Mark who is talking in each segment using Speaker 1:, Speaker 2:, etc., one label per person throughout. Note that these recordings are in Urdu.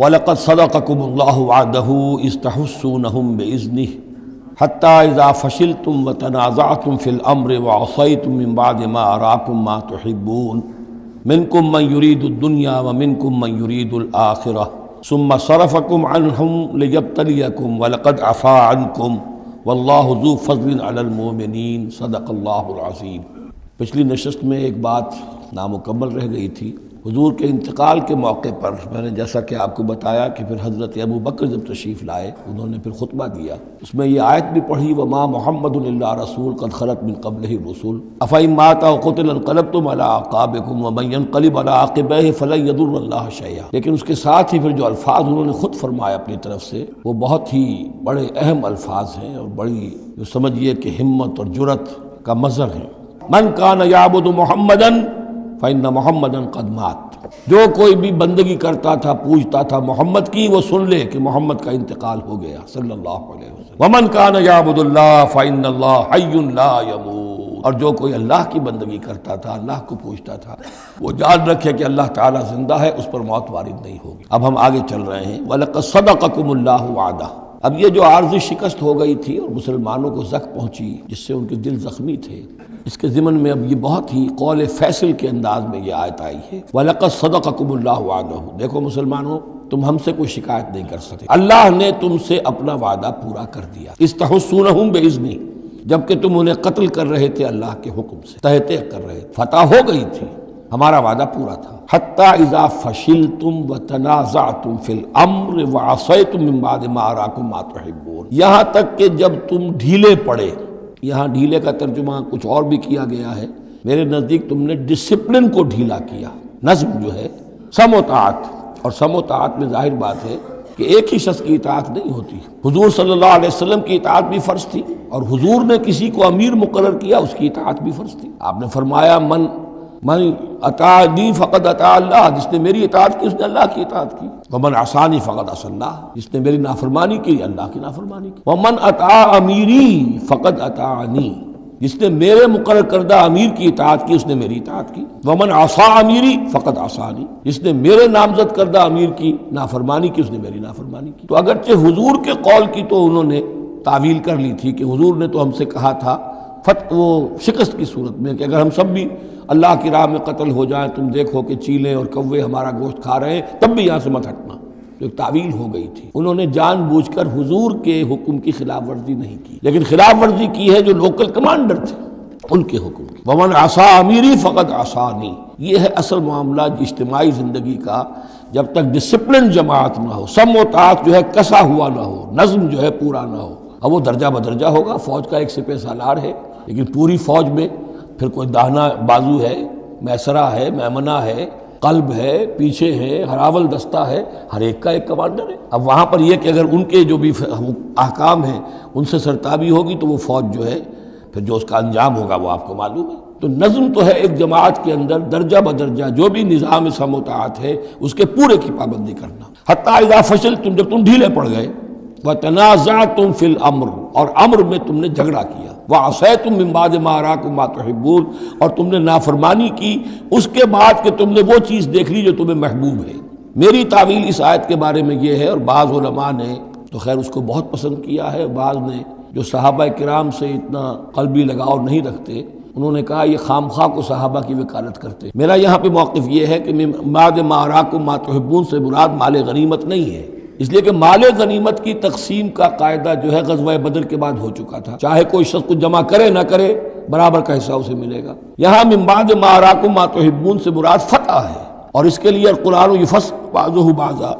Speaker 1: وَلَقَدْ صَدَقَكُمُ اللَّهُ وَعْدَهُ إِذْ تَحُسُّونَهُمْ بِإِذْنِهِ حَتَّى إِذَا فَشِلْتُمْ وَتَنَازَعْتُمْ فِي الْأَمْرِ وَعَصَيْتُمْ مِنْ بَعْدِ مَا أَرَاكُمْ مَا تُحِبُّونَ مِنْكُمْ مَنْ يُرِيدُ الدُّنْيَا وَمِنْكُمْ مَنْ يُرِيدُ الْآخِرَةَ ثُمَّ صَرَفَكُمْ عَنْهُمْ لِيَبْتَلِيَكُمْ وَلَقَدْ عَفَا عَنْكُمْ وَاللَّهُ ذُو فَضْلٍ عَلَى الْمُؤْمِنِينَ صدق اللہ العظیم۔ پچھلی نشست میں ایک بات نامکمل رہ گئی تھی۔ حضور کے انتقال کے موقع پر میں نے جیسا کہ آپ کو بتایا کہ پھر حضرت ابو بکر جب تشریف لائے انہوں نے پھر خطبہ دیا، اس میں یہ آیت بھی پڑھی وما محمد الا رسول قد خلت من قبلہ الرسل افإن مات أو قتل انقلبتم على أعقابكم ومن ينقلب على عقبيه فلن يضر الله شيئا، لیکن اس کے ساتھ ہی پھر جو الفاظ انہوں نے خود فرمائے اپنی طرف سے وہ بہت ہی بڑے اہم الفاظ ہیں اور بڑی جو سمجھیے کہ ہمت اور جرأت کا مظہر ہے۔ من کان یعبد محمدا فإن محمدا قد مات، جو کوئی بھی بندگی کرتا تھا پوجتا تھا محمد کی وہ سن لے کہ محمد کا انتقال ہو گیا صلی اللہ علیہ وسلم۔ ومن کان یعبد اللہ فإن اللہ حی لا یموت، اور جو کوئی اللہ کی بندگی کرتا تھا اللہ کو پوجتا تھا وہ جان رکھے کہ اللہ تعالیٰ زندہ ہے، اس پر موت وارد نہیں ہوگی۔ اب ہم آگے چل رہے ہیں وَلَقَدْ صَدَقَكُمُ اللَّهُ وَعْدَهُ۔ اب یہ جو عارضی شکست ہو گئی تھی اور مسلمانوں کو زخم پہنچی جس سے ان کے دل زخمی تھے، اس کے ضمن میں اب یہ بہت ہی قول فیصل کے انداز میں یہ آیت آئی ہے وَلَقَدْ صَدَقَكُمُ اللَّهُ وَعْدَهُ۔ دیکھو مسلمانوں، تم ہم سے کوئی شکایت نہیں کر سکتے، اللہ نے تم سے اپنا وعدہ پورا کر دیا۔ إِذْ تَحُسُّونَهُمْ بِإِذْنِهِ، جبکہ تم انہیں قتل کر رہے تھے اللہ کے حکم سے، تہتے کر رہے تھے، فتح ہو گئی تھی، ہمارا وعدہ پورا تھا۔ حَتَّى إِذَا فَشِلْتُمْ وَتَنَازَعْتُمْ فِي الْأَمْرِ وَعَصَيْتُمْ مِنْ بَعْدِ مَا أَرَاكُمْ مَا تُحِبُّونَ، یہاں تک کہ جب تم ڈھیلے پڑے، یہاں ڈھیلے کا ترجمہ کچھ اور بھی کیا گیا ہے، میرے نزدیک تم نے ڈسپلن کو ڈھیلا کیا۔ نظم جو ہے سم و طاعت، اور سم و طاعت میں ظاہر بات ہے کہ ایک ہی شخص کی اطاعت نہیں ہوتی۔ حضور صلی اللہ علیہ وسلم کی اطاعت بھی فرض تھی، اور حضور نے کسی کو امیر مقرر کیا اس کی اطاعت بھی فرض تھی۔ آپ نے فرمایا من اطاعنی فقد اطاع اللہ، جس نے میری اطاعت کی اس نے اللہ کی اطاعت کی۔ ومن عصانی فقد عصى اللہ، جس نے میری نافرمانی کی اللہ کی نافرمانی کی۔ ومن اطاع امیری فقد اطاعنی، جس نے میرے مقرر کردہ امیر کی اطاعت کی اس نے میری اطاعت کی۔ ومن عصى امیری فقد عصانی، جس نے میرے نامزد کردہ امیر کی نافرمانی کی اس نے میری نافرمانی کی۔ تو اگرچہ حضور کے قول کی تو انہوں نے تعویل کر لی تھی کہ حضور نے تو ہم سے کہا تھا وہ شکست کی صورت میں کہ اگر ہم سب بھی اللہ کی راہ میں قتل ہو جائیں، تم دیکھو کہ چیلیں اور کوے ہمارا گوشت کھا رہے ہیں، تب بھی یہاں سے مت ہٹنا۔ تو ایک تعویل ہو گئی تھی، انہوں نے جان بوجھ کر حضور کے حکم کی خلاف ورزی نہیں کی، لیکن خلاف ورزی کی ہے جو لوکل کمانڈر تھے ان کے حکم کی۔ ومن عصى امیری فقد عصانی، یہ ہے اصل معاملہ اجتماعی زندگی کا۔ جب تک ڈسپلن جماعت نہ ہو، سم و طاعت جو ہے کسا ہوا نہ ہو، نظم جو ہے پورا نہ ہو، اب وہ درجہ بدرجہ ہوگا۔ فوج کا ایک سپہ سالار ہے، لیکن پوری فوج میں پھر کوئی داہنا بازو ہے، میسرہ ہے، میمنہ ہے، قلب ہے، پیچھے ہے، ہراول دستہ ہے، ہر ایک کا ایک کمانڈر ہے۔ اب وہاں پر یہ کہ اگر ان کے جو بھی احکام ہیں ان سے سرتابی ہوگی تو وہ فوج جو ہے پھر جو اس کا انجام ہوگا وہ آپ کو معلوم ہے۔ تو نظم تو ہے ایک جماعت کے اندر درجہ بدرجہ جو بھی نظام سم و طاعت ہے اس کے پورے کی پابندی کرنا۔ حتیٰ اذا فشلتم، جب تم ڈھیلے پڑ گئے، وَتَنَازَعْتُمْ فِي الْأَمْرِ، اور امر میں تم نے جھگڑا کیا، وَعَصَيْتُمْ مِنْ بَعْدِ مَا أَرَاكُمْ مَا تُحِبُّونَ، اور تم نے نافرمانی کی اس کے بعد کہ تم نے وہ چیز دیکھ لی جو تمہیں محبوب ہے۔ میری تعویل اس آیت کے بارے میں یہ ہے، اور بعض علماء نے تو خیر اس کو بہت پسند کیا ہے، بعض نے جو صحابہ کرام سے اتنا قلبی لگاؤ نہیں رکھتے انہوں نے کہا یہ خام خواہ کو صحابہ کی وکالت کرتے۔ میرا یہاں پہ موقف یہ ہے کہ بعد ما أراكم ما تحبون سے مراد مال غنیمت نہیں ہے، اس لیے کہ مال غنیمت کی تقسیم کا قاعدہ جو ہے غزوہ بدر کے بعد ہو چکا تھا، چاہے کوئی شخص کچھ جمع کرے نہ کرے برابر کا حصہ اسے ملے گا۔ یہاں من بعد ما أراكم ما تحبون سے مراد فتح ہے، اور اس کے لیے القرآن یفصل بعضہ بعضا،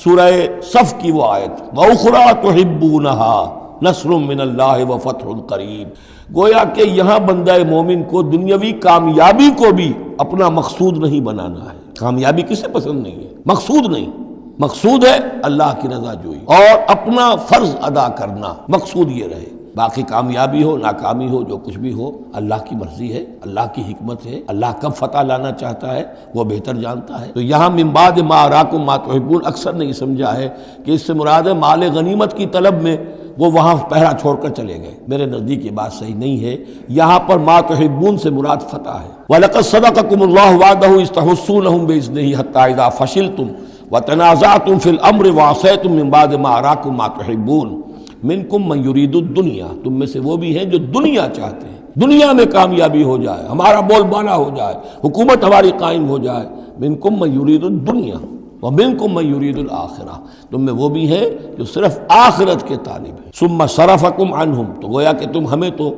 Speaker 1: سورہ صف کی وہ آیت وَأُخْرَىٰ تُحِبُّونَهَا نصر من اللہ وفتح قریب، گویا کہ یہاں بندہ مومن کو دنیاوی کامیابی کو بھی اپنا مقصود نہیں بنانا ہے۔ کامیابی کسے پسند نہیں ہے؟ مقصود نہیں، مقصود ہے اللہ کی رضا جوئی اور اپنا فرض ادا کرنا، مقصود یہ رہے۔ باقی کامیابی ہو ناکامی ہو جو کچھ بھی ہو اللہ کی مرضی ہے، اللہ کی حکمت ہے، اللہ کب فتح لانا چاہتا ہے وہ بہتر جانتا ہے۔ تو یہاں من بعد ما أراكم ما تحبون اکثر نے یہ سمجھا ہے کہ اس سے مراد ہے مال غنیمت کی طلب میں وہ وہاں پہرا چھوڑ کر چلے گئے، میرے نزدیک یہ بات صحیح نہیں ہے۔ یہاں پر ما تحبون سے مراد فتح ہے۔ وَلَقَدْ صَدَقَكُمُ اللَّهُ وَعْدَهُ إِذْ تَحُسُّونَهُمْ بِإِذْنِهِ حَتَّى إِذَا فَشِلْتُمْ وتنازعتم فی الامر وعصیتم من بعد ما اراکم ما تحبون منکم من یرید الدنیا، تم میں سے وہ بھی ہیں جو دنیا چاہتے ہیں، دنیا میں کامیابی ہو جائے، ہمارا بول بالا ہو جائے، حکومت ہماری قائم ہو جائے، منکم من یرید الدنیا ومنکم من یرید الآخرہ، تم میں وہ بھی ہیں جو صرف آخرت کے طالب ہیں۔ ثم صرفکم عنہم، تو گویا کہ تم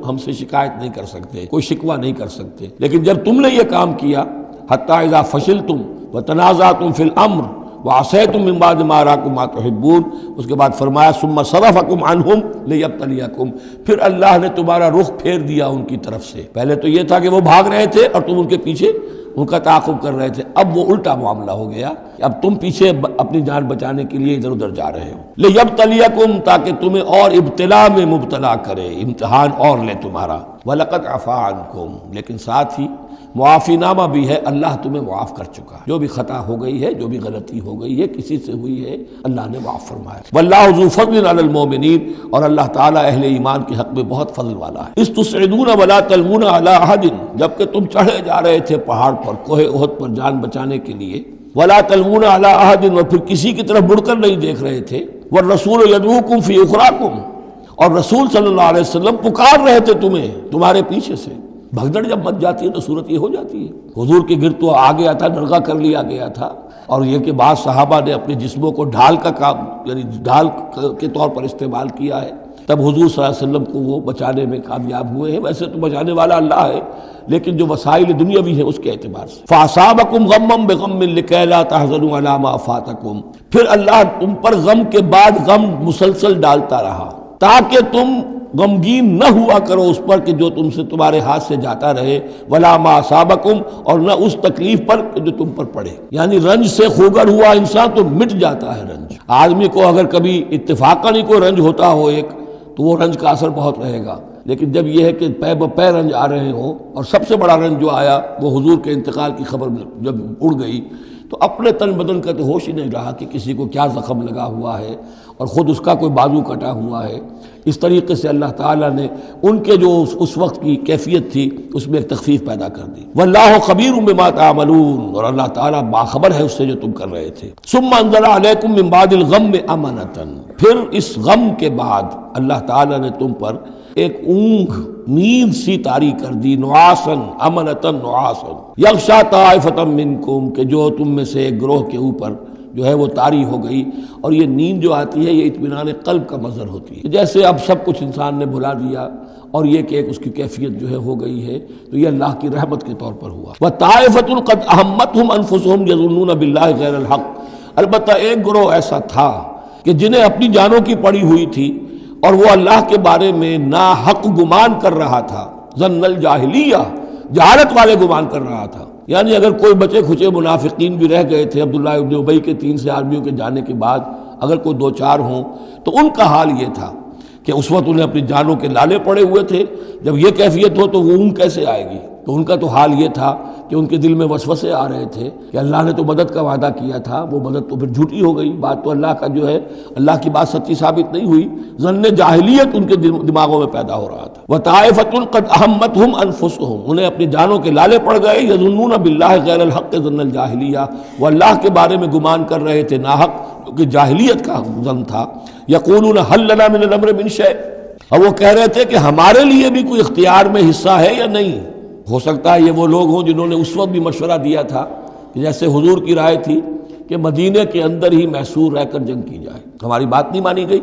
Speaker 1: ہم سے شکایت نہیں کر سکتے، کوئی شکوہ نہیں کر سکتے، لیکن جب تم نے یہ کام کیا حتی اذا فشلتم وتنازعتم فی الامر وعصیتم من بعد ما اراکم ما تحبون، اس کے بعد فرمایا ثم صرفکم عنہم لیبتلیکم، پھر اللہ نے تمہارا رخ پھیر دیا ان کی طرف سے۔ پہلے تو یہ تھا کہ وہ بھاگ رہے تھے اور تم ان کے پیچھے ان کا تعاقب کر رہے تھے، اب وہ الٹا معاملہ ہو گیا کہ اب تم پیچھے اپنی جان بچانے کے لیے ادھر ادھر جا رہے ہو۔ لیبتلیکم، تاکہ تمہیں اور ابتلا میں مبتلا کرے، امتحان اور لے تمہارا۔ وَلَقَدْ عَفَا عَنْكُمْ، لیکن ساتھ ہی معافی نامہ بھی ہے، اللہ تمہیں معاف کر چکا ہے، جو بھی خطا ہو گئی ہے، جو بھی غلطی ہو گئی ہے، کسی سے ہوئی ہے، اللہ نے معاف فرمایا۔ وَاللَّهُ ذُو فَضْلٍ عَلَى الْمُؤْمِنِينَ، اور اللہ تعالیٰ اہل ایمان کے حق میں بہت فضل والا ہے۔ اِذْ تُصْعِدُونَ وَلَا تَلْوُونَ عَلَىٰ أَحَدٍ، جبکہ تم چڑھے جا رہے تھے پہاڑ پر، کوہ احد پر جان بچانے کے لیے، وَلَا تَلْوُونَ عَلَىٰ أَحَدٍ، اور پھر کسی کی طرف مڑ کر نہیں دیکھ رہے تھے، وَالرَّسُولُ يَدْعُوكُمْ فِي أُخْرَاكُمْ، اور رسول صلی اللہ علیہ وسلم پکار رہے تھے تمہیں تمہارے پیچھے سے۔ بھگدڑ جب مچ جاتی ہے تو صورت یہ ہو جاتی ہے۔ حضور کے گرد تو آ گیا تھا، نرغہ کر لیا گیا تھا، اور یہ کہ بعض صحابہ نے اپنے جسموں کو ڈھال کا کام، یعنی ڈھال کے طور پر استعمال کیا ہے، تب حضور صلی اللہ علیہ وسلم کو وہ بچانے میں کامیاب ہوئے ہیں۔ ویسے تو بچانے والا اللہ ہے، لیکن جو وسائل دنیاوی ہیں اس کے اعتبار سے۔ فَأَصَابَكُمْ غَمًّا بِغَمٍّ لِكَيْ لَا تَحْزَنُوا عَلَىٰ مَا فَاتَكُمْ، پھر اللہ تم پر غم کے بعد غم مسلسل ڈالتا رہا، تاکہ تم غمگین نہ ہوا کرو اس پر کہ جو تم سے تمہارے ہاتھ سے جاتا رہے، وَلَا مَا أَصَابَكُمْ، اور نہ اس تکلیف پر کہ جو تم پر پڑے۔ یعنی رنج سے خوگر ہوا انسان تو مٹ جاتا ہے رنج۔ آدمی کو اگر کبھی اتفاقاً ہی کوئی رنج ہوتا ہو ایک، تو وہ رنج کا اثر بہت رہے گا، لیکن جب یہ ہے کہ پے بپے رنج آ رہے ہوں، اور سب سے بڑا رنج جو آیا وہ حضور کے انتقال کی خبر جب اڑ گئی، تو اپنے تن بدن کا تو ہوش ہی نہیں رہا کہ کسی کو کیا زخم لگا ہوا ہے، اور خود اس کا کوئی بازو کٹا ہوا ہے۔ اس طریقے سے اللہ تعالیٰ نے ان کے جو اس وقت کی کیفیت تھی اس میں ایک تخفیف پیدا کر دی۔ وَاللَّهُ خَبِيرٌ بِمَا تَعْمَلُونَ، اور اللہ تعالیٰ باخبر ہے اس سے جو تم کر رہے تھے۔ ثُمَّ أَنزَلَ عَلَيْكُم مِّن بَعْدِ الْغَمِّ أَمَنَةً، پھر اس غم کے بعد اللہ تعالیٰ نے تم پر ایک اونگ، نیند سی طاری کر دی، نعاسن امنتن نعاسن یغشا طائفۃ منکم، کہ جو تم میں سے ایک گروہ کے اوپر جو ہے وہ طاری ہو گئی۔ اور یہ نیند جو آتی ہے یہ اطمینان قلب کا مظہر ہوتی ہے، جیسے اب سب کچھ انسان نے بھلا دیا اور یہ کہ اس کی کیفیت جو ہے ہو گئی ہے، تو یہ اللہ کی رحمت کے طور پر ہوا۔ وَطَائِفَةٌ قَدْ أَهَمَّتْهُمْ أَنفُسُهُمْ يَظُنُّونَ بِاللَّهِ غَيْرَ الْحَقِّ، البتہ ایک گروہ ایسا تھا کہ جنہیں اپنی جانوں کی پڑی ہوئی تھی اور وہ اللہ کے بارے میں ناحق گمان کر رہا تھا، ظن الجاہلیہ، جہالت والے گمان کر رہا تھا۔ یعنی اگر کوئی بچے کھچے منافقین بھی رہ گئے تھے عبداللہ ابن ابی کے 3 سے آدمیوں کے جانے کے بعد، اگر کوئی 2-4 ہوں تو ان کا حال یہ تھا کہ اس وقت انہیں اپنی جانوں کے لالے پڑے ہوئے تھے، جب یہ کیفیت ہو تو وہ اون کیسے آئے گی؟ تو ان کا تو حال یہ تھا کہ ان کے دل میں وسوسے آ رہے تھے کہ اللہ نے تو مدد کا وعدہ کیا تھا، وہ مدد تو پھر جھوٹی ہو گئی، بات تو اللہ کا جو ہے اللہ کی بات سچی ثابت نہیں ہوئی۔ ظن جاہلیت ان کے دماغوں میں پیدا ہو رہا تھا۔ وطائفۃ قد اہمتہم انفسہم، انہیں اپنی جانوں کے لالے پڑ گئے، یظنون باللہ غیر الحق ظن الجاہلیہ، وہ اللہ کے بارے میں گمان کر رہے تھے ناحق، کیونکہ جاہلیت کا ظن تھا۔ یقولون هل لنا من الامر من شیء، اور وہ کہہ رہے تھے کہ ہمارے لیے بھی کوئی اختیار میں حصہ ہے یا نہیں۔ ہو سکتا ہے یہ وہ لوگ ہوں جنہوں نے اس وقت بھی مشورہ دیا تھا کہ جیسے حضور کی رائے تھی کہ مدینے کے اندر ہی محصور رہ کر جنگ کی جائے، ہماری بات نہیں مانی گئی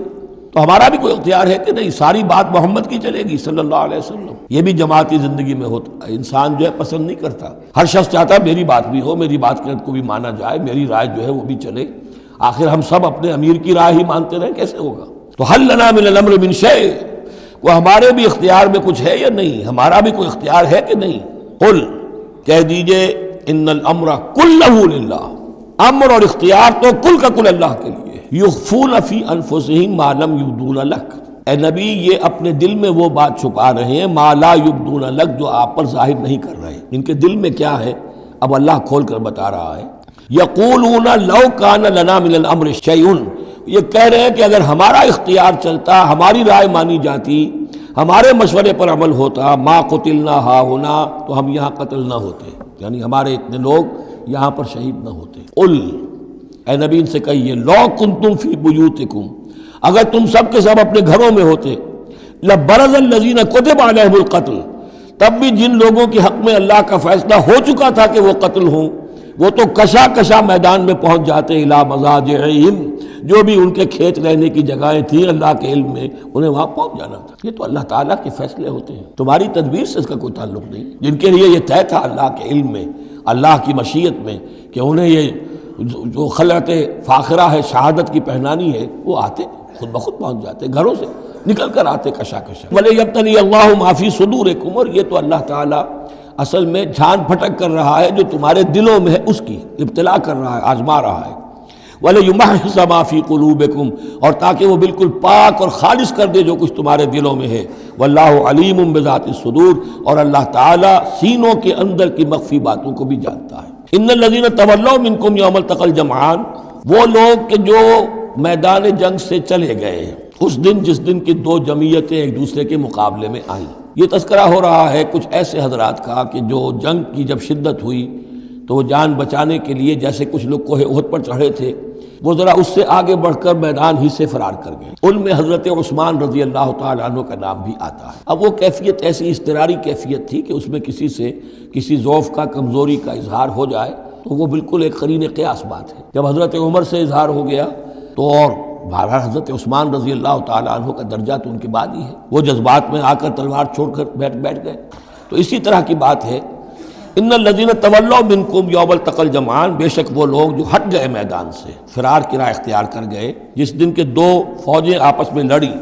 Speaker 1: تو ہمارا بھی کوئی اختیار ہے کہ نہیں، ساری بات محمد کی چلے گی صلی اللہ علیہ وسلم۔ یہ بھی جماعتی زندگی میں ہوتا ہے، انسان جو ہے پسند نہیں کرتا، ہر شخص چاہتا ہے میری بات بھی ہو، میری بات کو بھی مانا جائے، میری رائے جو ہے وہ بھی چلے۔ آخر ہم سب اپنے امیر کی رائے ہی مانتے رہیں، کیسے ہوگا؟ تو حل لنا من الامر من شیء، وہ ہمارے بھی اختیار میں کچھ ہے یا نہیں، ہمارا بھی کوئی اختیار ہے کہ نہیں۔ قل، کہہ دیجئے، ان الامر کلہ للہ، امر اور اختیار تو کل کا کل اللہ کے لیے۔ یخفون فی انفسہم ما لم یبدون لک، اے نبی یہ اپنے دل میں وہ بات چھپا رہے ہیں ما لا یبدون لک، جو آپ پر ظاہر نہیں کر رہے، ان کے دل میں کیا ہے اب اللہ کھول کر بتا رہا ہے۔ یقولون لو کان لنا من الامر شیء، یہ کہہ رہے ہیں کہ اگر ہمارا اختیار چلتا، ہماری رائے مانی جاتی، ہمارے مشورے پر عمل ہوتا، ما قتلنا ہا ہونا، تو ہم یہاں قتل نہ ہوتے، یعنی ہمارے اتنے لوگ یہاں پر شہید نہ ہوتے۔ قل، اے نبی ان سے کہیے لو کنتم فی بیوتکم، اگر تم سب کے سب اپنے گھروں میں ہوتے، لبرز الذین کتب علیہم القتل، تب بھی جن لوگوں کے حق میں اللہ کا فیصلہ ہو چکا تھا کہ وہ قتل ہوں، وہ تو کشا کشا میدان میں پہنچ جاتے، الی مضاجعہم، جو بھی ان کے کھیت رہنے کی جگہیں تھیں اللہ کے علم میں انہیں وہاں پہنچ جانا تھا۔ یہ تو اللہ تعالیٰ کے فیصلے ہوتے ہیں، تمہاری تدبیر سے اس کا کوئی تعلق نہیں۔ جن کے لیے یہ طے تھا اللہ کے علم میں، اللہ کی مشیت میں کہ انہیں یہ جو خلعت فاخرہ ہے، شہادت کی پہنانی ہے، وہ آتے خود بخود پہنچ جاتے، گھروں سے نکل کر آتے کشا کشا۔ وَلِيَبْتَلِيَ اللَّهُ مَا فِي صُدُورِكُمْ، اور یہ تو اللہ تعالیٰ اصل میں جھان پھٹک کر رہا ہے جو تمہارے دلوں میں ہے، اس کی ابتلا کر رہا ہے، آزما رہا ہے۔ وَلِيُمَحِّصَ مَا فِي قُلُوبِكُمْ، اور تاکہ وہ بالکل پاک اور خالص کر دے جو کچھ تمہارے دلوں میں ہے۔ وَاللَّهُ عَلِيمٌ بِذَاتِ الصُّدُورِ، اور اللہ تعالیٰ سینوں کے اندر کی مخفی باتوں کو بھی جانتا ہے۔ ان الذین تولوا منکم یوم التقى الجمعان، وہ لوگ کہ جو میدان جنگ سے چلے گئے اس دن جس دن کی دو جمعیتیں ایک دوسرے کے مقابلے میں آئیں۔ یہ تذکرہ ہو رہا ہے کچھ ایسے حضرات کا کہ جو جنگ کی جب شدت ہوئی تو وہ جان بچانے کے لیے جیسے کچھ لوگ کوہ احد پر چڑھے تھے، وہ ذرا اس سے آگے بڑھ کر میدان ہی سے فرار کر گئے۔ ان میں حضرت عثمان رضی اللہ تعالیٰ عنہ کا نام بھی آتا ہے۔ اب وہ کیفیت ایسی اضطراری کیفیت تھی کہ اس میں کسی سے کسی ضعف کا، کمزوری کا اظہار ہو جائے تو وہ بالکل ایک قرین قیاس بات ہے۔ جب حضرت عمر سے اظہار ہو گیا تو اور بہرحال حضرت عثمان رضی اللہ تعالیٰ عنہ کا درجہ تو ان کے بعد ہی ہے، وہ جذبات میں آ کر تلوار چھوڑ کر بیٹھ گئے۔ تو اسی طرح کی بات ہے، ان الذین تولوا منکم یوم التقى الجمعان، بے شک وہ لوگ جو ہٹ گئے میدان سے، فرار کی راہ اختیار کر گئے، جس دن کے دو فوجیں آپس میں لڑی۔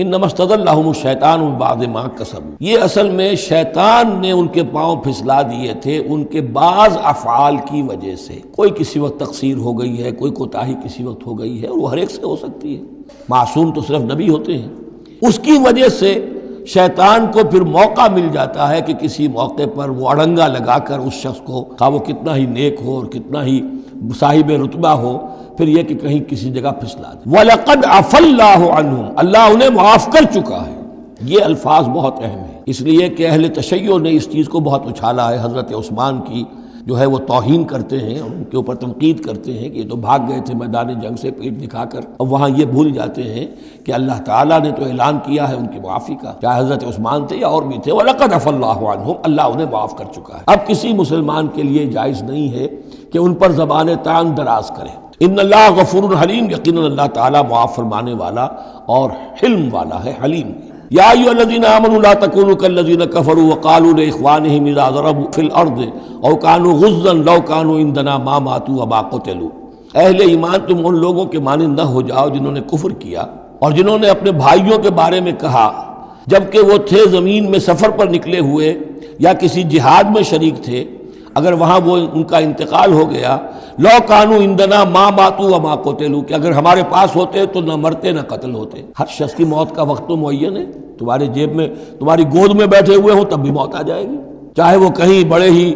Speaker 1: انما استزلهم الشیطان بعض ما کسبوا، یہ اصل میں شیطان نے ان کے پاؤں پھسلا دیے تھے ان کے بعض افعال کی وجہ سے۔ کوئی کسی وقت تقصیر ہو گئی ہے، کوئی کوتاہی کسی وقت ہو گئی ہے، اور وہ ہر ایک سے ہو سکتی ہے، معصوم تو صرف نبی ہوتے ہیں۔ اس کی وجہ سے شیطان کو پھر موقع مل جاتا ہے کہ کسی موقع پر وہ اڑنگا لگا کر اس شخص کو، خواہ وہ کتنا ہی نیک ہو اور کتنا ہی صاحب رتبہ ہو، پھر یہ کہ کہیں کسی جگہ پھسلا دے۔ وَلَقَدْ عَفَا اللَّهُ عَنْهُمْ، اللہ انہیں معاف کر چکا ہے۔ یہ الفاظ بہت اہم ہیں، اس لیے کہ اہل تشیع نے اس چیز کو بہت اچھالا ہے۔ حضرت عثمان کی جو ہے وہ توہین کرتے ہیں اور ان کے اوپر تنقید کرتے ہیں کہ یہ تو بھاگ گئے تھے میدان جنگ سے پیٹ دکھا کر، اور وہاں یہ بھول جاتے ہیں کہ اللہ تعالیٰ نے تو اعلان کیا ہے ان کی معافی کا، چاہے حضرت عثمان تھے یا اور بھی تھے۔ وَلَقَدْ عَفَا اللَّهُ عَنْهُمْ، اللہ انہیں معاف کر چکا ہے۔ اب کسی مسلمان کے لیے جائز نہیں ہے کہ ان پر زبان طعن دراز کرے۔ ان اللہ غفور حلیم، یقیناً اللہ تعالیٰ معاف فرمانے والا اور حلم والا ہے، حلیم۔ یا ایھا الذین آمنوا لا تکونوا کالذین کفروا وقالوا لاخوانہم اذا ضربوا فی الارض او کانوا غزا لو کانوا عندنا ما ماتوا وما قتلوا، اہل ایمان تم ان لوگوں کے مانند نہ ہو جاؤ جنہوں نے کفر کیا اور جنہوں نے اپنے بھائیوں کے بارے میں کہا جبکہ وہ تھے زمین میں سفر پر نکلے ہوئے یا کسی جہاد میں شریک تھے، اگر وہاں وہ ان کا انتقال ہو گیا، لو کانوا عندنا ما ماتوا وما قتلوا، کہ اگر ہمارے پاس ہوتے تو نہ مرتے نہ قتل ہوتے۔ ہر شخص کی موت کا وقت تو معین ہے، تمہارے جیب میں، تمہاری گود میں بیٹھے ہوئے ہوں تب بھی موت آ جائے گی، چاہے وہ کہیں بڑے ہی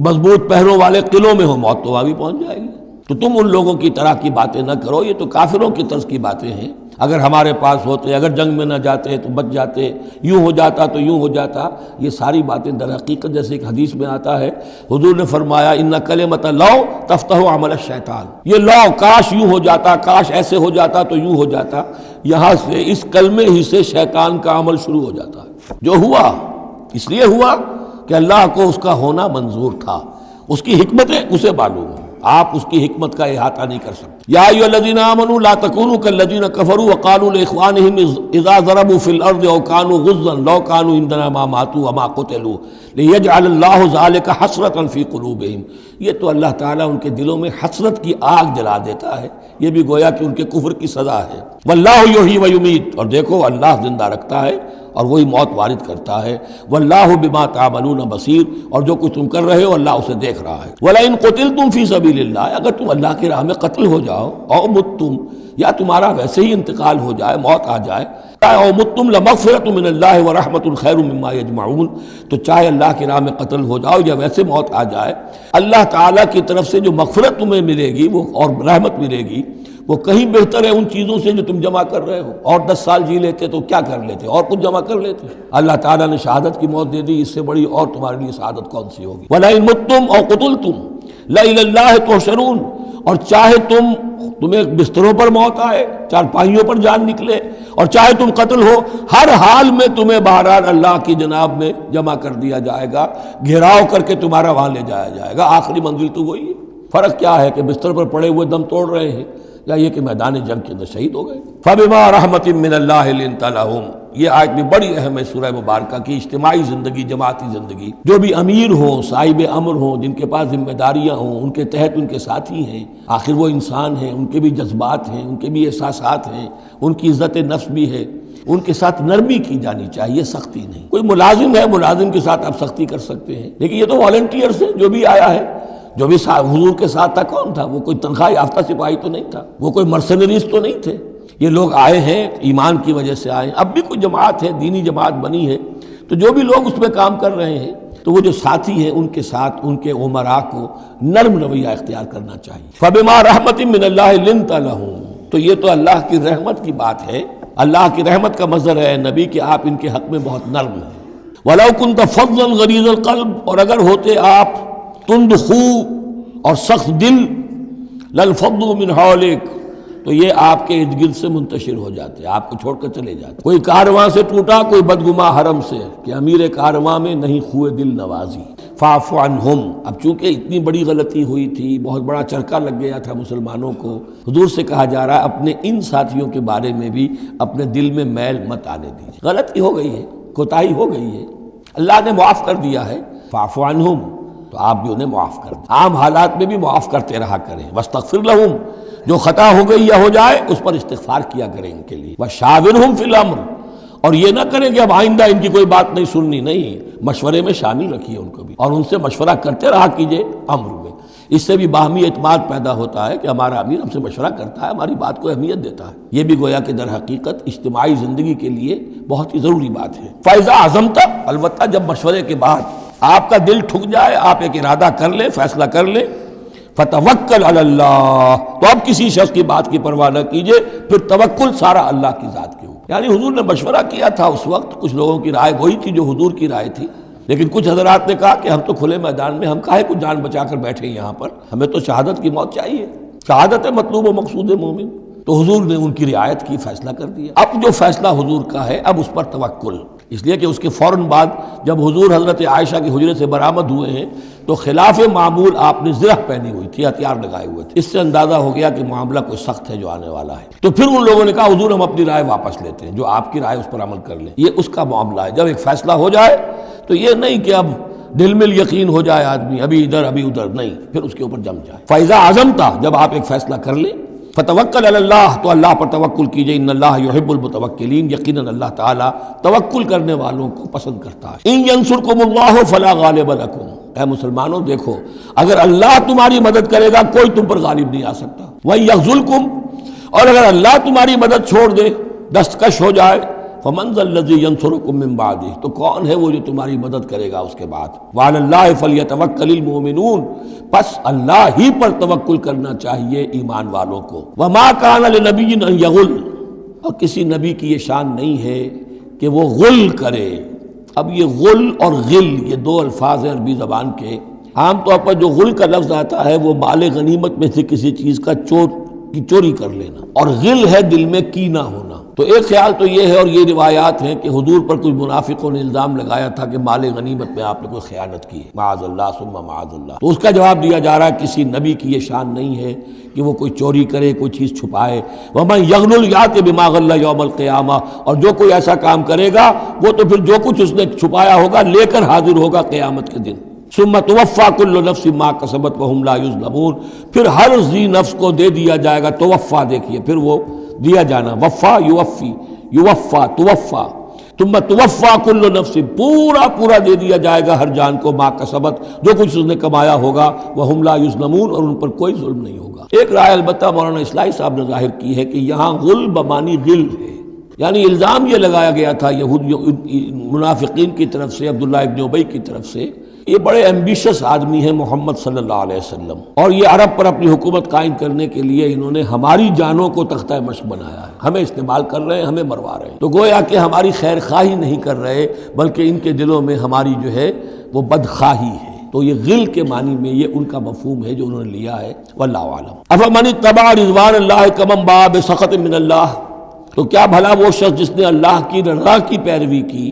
Speaker 1: مضبوط پہروں والے قلعوں میں ہو، موت تو وہاں بھی پہنچ جائے گی۔ تو تم ان لوگوں کی طرح کی باتیں نہ کرو، یہ تو کافروں کی طرز کی باتیں ہیں۔ اگر ہمارے پاس ہوتے، اگر جنگ میں نہ جاتے تو بچ جاتے، یوں ہو جاتا تو یوں ہو جاتا، یہ ساری باتیں در حقیقت جیسے ایک حدیث میں آتا ہے، حضور نے فرمایا ان کلمۃ لو تفتح عمل الشیطان، یہ لو کاش یوں ہو جاتا، کاش ایسے ہو جاتا تو یوں ہو جاتا، یہاں سے اس کلمے ہی سے شیطان کا عمل شروع ہو جاتا ہے۔ جو ہوا اس لیے ہوا کہ اللہ کو اس کا ہونا منظور تھا، اس کی حکمتیں اسے معلوم ہیں، آپ اس کی حکمت کا احاطہ نہیں کر سکتے۔ یا ایھا الذین آمنوا لا تکونوا کالذین کفروا وقالوا لاخوانہم اذا ضربوا فی الارض او کانوا غزا لو کانوا عندنا ما ماتوا وما قتلوا لیجعل اللہ ذلک حسرۃ فی قلوبہم، یہ تو اللہ تعالیٰ ان کے دلوں میں حسرت کی آگ جلا دیتا ہے، یہ بھی گویا کہ ان کے کفر کی سزا ہے۔ واللہ یحیی و یمیت، اور دیکھو اللہ زندہ رکھتا ہے اور وہی موت وارد کرتا ہے۔ واللہ بما تعملون بصیر، اور جو کچھ تم کر رہے ہو اللہ اسے دیکھ رہا ہے۔ وَلَئِن قُتِلْتُمْ فِي سَبِيلِ اللَّهِ، اگر تم اللہ کی راہ میں قتل ہو جاؤ، او متم، یا تمہارا ویسے ہی انتقال ہو جائے، موت آ جائے، او متم لمغفرۃ من اللہ ورحمۃ خیر مما یجمعون، تو چاہے اللہ کی راہ میں قتل ہو جاؤ یا ویسے موت آ جائے، اللہ تعالیٰ کی طرف سے جو مغفرت تمہیں ملے گی وہ اور رحمت ملے گی وہ کہیں بہتر ہے ان چیزوں سے جو تم جمع کر رہے ہو۔ اور 10 سال جی لیتے تو کیا کر لیتے، اور کچھ جمع کر لیتے۔ اللہ تعالیٰ نے شہادت کی موت دے دی، اس سے بڑی اور تمہارے لیے شہادت کون سی ہوگی۔ وَلَئِن مُتُّمْ أَوْ قُتِلْتُمْ لَإِلَى اللَّهِ تُحْشَرُونَ، اور چاہے تمہیں بستروں پر موت آئے، چارپائیوں پر جان نکلے، اور چاہے تم قتل ہو، ہر حال میں تمہیں بہرحال اللہ کی جناب میں جمع کر دیا جائے گا، گھیراؤ کر کے تمہارا وہاں لے جایا جائے گا، آخری منزل تو وہی ہے۔ فرق کیا ہے کہ بستر پر پڑے ہوئے دم توڑ رہے ہیں یا یہ کہ میدان جنگ کے اندر شہید ہو گئے۔ فَبِمَا رَحْمَةٍ مِّنَ اللَّهِ لِنتَ لَهُمْ، یہ آیت بھی بڑی اہم ہے سورہ مبارکہ کی۔ اجتماعی زندگی، جماعتی زندگی، جو بھی امیر ہوں، صاحب امر ہوں، جن کے پاس ذمہ داریاں ہوں، ان کے تحت ان کے ساتھی ہیں، آخر وہ انسان ہیں، ان کے بھی جذبات ہیں، ان کے بھی احساسات ہیں، ان کی عزت نفس بھی ہے، ان کے ساتھ نرمی کی جانی چاہیے، سختی نہیں۔ کوئی ملازم ہے، ملازم کے ساتھ آپ سختی کر سکتے ہیں، لیکن یہ تو والنٹیئرز ہیں، جو بھی آیا ہے، جو بھی حضور کے ساتھ تھا کون تھا؟ وہ کوئی تنخواہ یافتہ سپاہی تو نہیں تھا، وہ کوئی مرسنریز تو نہیں تھے، یہ لوگ آئے ہیں ایمان کی وجہ سے آئے ہیں۔ اب بھی کوئی جماعت ہے، دینی جماعت بنی ہے، تو جو بھی لوگ اس میں کام کر رہے ہیں تو وہ جو ساتھی ہیں ان کے ساتھ ان کے امراء کو نرم رویہ اختیار کرنا چاہیے۔ فَبِمَا رَحْمَةٍ مِّنَ اللَّهِ لِنتَ لَهُمْ، تو یہ تو اللہ کی رحمت کی بات ہے، اللہ کی رحمت کا مظہر ہے نبی کہ آپ ان کے حق میں بہت نرم ہیں۔ وَلَوْ كُنْتَ فَظًّا غَلِيظَ الْقَلْبِ، اور اگر ہوتے آپ تند خو اور سخت دل، لَانفَضُّوا مِنْ حَوْلِكَ، تو یہ آپ کے ارد گرد سے منتشر ہو جاتے، آپ کو چھوڑ کر چلے جاتے۔ کوئی کارواں سے ٹوٹا، کوئی بدگماں حرم سے، کہ امیر کارواں میں نہیں خوئے دل نوازی۔ فاعف عنہم، اب چونکہ اتنی بڑی غلطی ہوئی تھی، بہت بڑا چرکا لگ گیا تھا مسلمانوں کو، حضور سے کہا جا رہا ہے اپنے ان ساتھیوں کے بارے میں بھی اپنے دل میں میل مت آنے دیجیے۔ غلطی ہو گئی ہے، کوتاہی ہو گئی ہے، اللہ نے معاف کر دیا ہے، فاعف عنہم، تو آپ بھی انہیں معاف کر دیں، عام حالات میں بھی معاف کرتے رہا کریں۔ واستغفر لہم، جو خطا ہو گئی یا ہو جائے اس پر استغفار کیا کریں ان کے لیے۔ وشاورہم فی الامر، اور یہ نہ کریں کہ اب آئندہ ان کی کوئی بات نہیں سننی، نہیں، مشورے میں شامل رکھیے ان کو بھی، اور ان سے مشورہ کرتے رہا کیجئے امر میں۔ اس سے بھی باہمی اعتماد پیدا ہوتا ہے کہ ہمارا امیر ہم سے مشورہ کرتا ہے، ہماری بات کو اہمیت دیتا ہے۔ یہ بھی گویا کہ در حقیقت اجتماعی زندگی کے لیے بہت ہی ضروری بات ہے۔ فَإِذَا عَزَمْتَ، البتہ جب مشورے کے بعد آپ کا دل ٹھک جائے، آپ ایک ارادہ کر لیں، فیصلہ کر لیں، فَتَوَكَّلْ عَلَى اللَّهِ، تو اب کسی شخص کی بات کی پرواہ نہ کیجئے، پھر توکل سارا اللہ کی ذات کے اوپر۔ یعنی حضور نے مشورہ کیا تھا اس وقت، کچھ لوگوں کی رائے وہی تھی جو حضور کی رائے تھی، لیکن کچھ حضرات نے کہا کہ ہم تو کھلے میدان میں، ہم کاہے کو جان بچا کر بیٹھے یہاں پر، ہمیں تو شہادت کی موت چاہیے، شہادت ہے مطلوب و مقصود مومن۔ تو حضور نے ان کی رعایت کی، فیصلہ کر دیا۔ اب جو فیصلہ حضور کا ہے اب اس پر توکل، اس لیے کہ اس کے فوراً بعد جب حضور حضرت عائشہ کے حجرے سے برآمد ہوئے ہیں تو خلاف معمول آپ نے زرہ پہنی ہوئی تھی، ہتھیار لگائے ہوئے تھے، اس سے اندازہ ہو گیا کہ معاملہ کوئی سخت ہے جو آنے والا ہے۔ تو پھر ان لوگوں نے کہا حضور ہم اپنی رائے واپس لیتے ہیں، جو آپ کی رائے اس پر عمل کر لیں۔ یہ اس کا معاملہ ہے، جب ایک فیصلہ ہو جائے تو یہ نہیں کہ اب دل میں یقین ہو جائے آدمی، ابھی ادھر ابھی ادھر، نہیں، پھر اس کے اوپر جم جائے۔ فَإِذَا عَزَمْتَ، جب آپ ایک فیصلہ کر لیں، فَتَوَكَّلْ عَلَى اللَّهِ، تو اللہ پر توکل کیجئے، ان اللہ یحب المتوکلین، یقیناً اللہ تعالیٰ توکل کرنے والوں کو پسند کرتا ہے۔ ان ینصرکم اللہ فلا غالب لکم، اے مسلمانوں دیکھو، اگر اللہ تمہاری مدد کرے گا کوئی تم پر غالب نہیں آ سکتا۔ وَإِن یخذلکم، اور اگر اللہ تمہاری مدد چھوڑ دے، دستکش ہو جائے، فَمَنْ ذَا الَّذِي يَنْصُرُكُم مِّن بَعْدِهِ، تو کون ہے وہ جو تمہاری مدد کرے گا اس کے بعد۔ وَعَلَى اللَّهِ فَلْيَتَوَكَّلِ الْمُؤْمِنُونَ، پس اللہ ہی پر توکل کرنا چاہیے ایمان والوں کو۔ وَمَا كَانَ لِنَبِيٍّ أَن يَغُلَّ، اور کسی نبی کی یہ شان نہیں ہے کہ وہ غل کرے۔ اب یہ غل اور غل یہ دو الفاظ ہیں عربی زبان کے، عام طور پر جو غل کا لفظ آتا ہے وہ مال غنیمت میں سے کسی چیز کا چوری کر لینا، اور غل ہے دل میں کینہ ہونا۔ تو ایک خیال تو یہ ہے، اور یہ روایات ہیں کہ حضور پر کچھ منافقوں نے الزام لگایا تھا کہ مال غنیمت میں آپ نے کوئی خیانت کی ہے، معاذ اللہ ثم معاذ اللہ۔ تو اس کا جواب دیا جا رہا ہے کسی نبی کی یہ شان نہیں ہے کہ وہ کوئی چوری کرے، کوئی چیز چھپائے۔ وَمَن يَغْلُلْ يَأْتِ بِمَا غَلَّ يَوْمَ الْقِيَامَةِ، اور جو کوئی ایسا کام کرے گا وہ تو پھر جو کچھ اس نے چھپایا ہوگا لے کر حاضر ہوگا قیامت کے دن۔ ثم توفی کل نفس ما کسبت وہم لا یظلمون، پھر ہر ذی نفس کو دے دیا جائے گا، توفا دیکھیے پھر وہ دیا جانا، وفا یوفی، یوفا توفا، ثم توفا کل نفس، پورا دے دیا جائے گا ہر جان کو، ما کسبت، جو کچھ اس نے کمایا ہوگا، وہم لا یظلمون، اور ان پر کوئی ظلم نہیں ہوگا۔ ایک رائے البتہ مولانا اصلاحی صاحب نے ظاہر کی ہے کہ یہاں غل بمانی غل ہے، یعنی الزام یہ لگایا گیا تھا منافقین کی طرف سے، عبداللہ ابن ابی کی طرف سے، یہ بڑے ایمبیشس آدمی ہیں محمد صلی اللہ علیہ وسلم، اور یہ عرب پر اپنی حکومت قائم کرنے کے لیے انہوں نے ہماری جانوں کو تختہ مشق بنایا ہے، ہمیں استعمال کر رہے ہیں، ہمیں مروا رہے ہیں، تو گویا کہ ہماری خیر خواہی نہیں کر رہے بلکہ ان کے دلوں میں ہماری جو ہے وہ بدخواہی ہے۔ تو یہ غل کے معنی میں یہ ان کا مفہوم ہے جو انہوں نے لیا ہے، واللہ اعلم۔ افمن اتبع رضوان اللہ کمن باء بسخط من اللہ، تو کیا بھلا وہ شخص جس نے اللہ کی رضا کی پیروی کی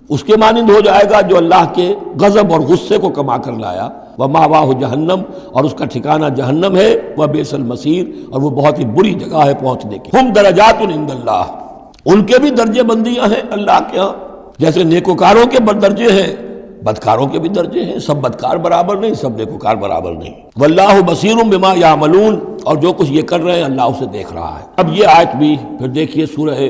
Speaker 1: اس کے مانند ہو جائے گا جو اللہ کے غضب اور غصے کو کما کر لایا؟ ومأواہ جہنم، اور اس کا ٹھکانہ جہنم ہے، وبئس المصیر، اور وہ بہت ہی بری جگہ ہے پہنچنے کی۔ ہم درجات عند اللہ، ان کے بھی درجے بندیاں ہیں اللہ کے ہاں، جیسے نیکوکاروں کے درجے ہیں بدکاروں کے بھی درجے ہیں، سب بدکار برابر نہیں، سب نیکوکار برابر نہیں۔ واللہ بصیر بما یعملون، اور جو کچھ یہ کر رہے ہیں اللہ اسے دیکھ رہا ہے۔ اب یہ آیت بھی پھر دیکھیے سورہ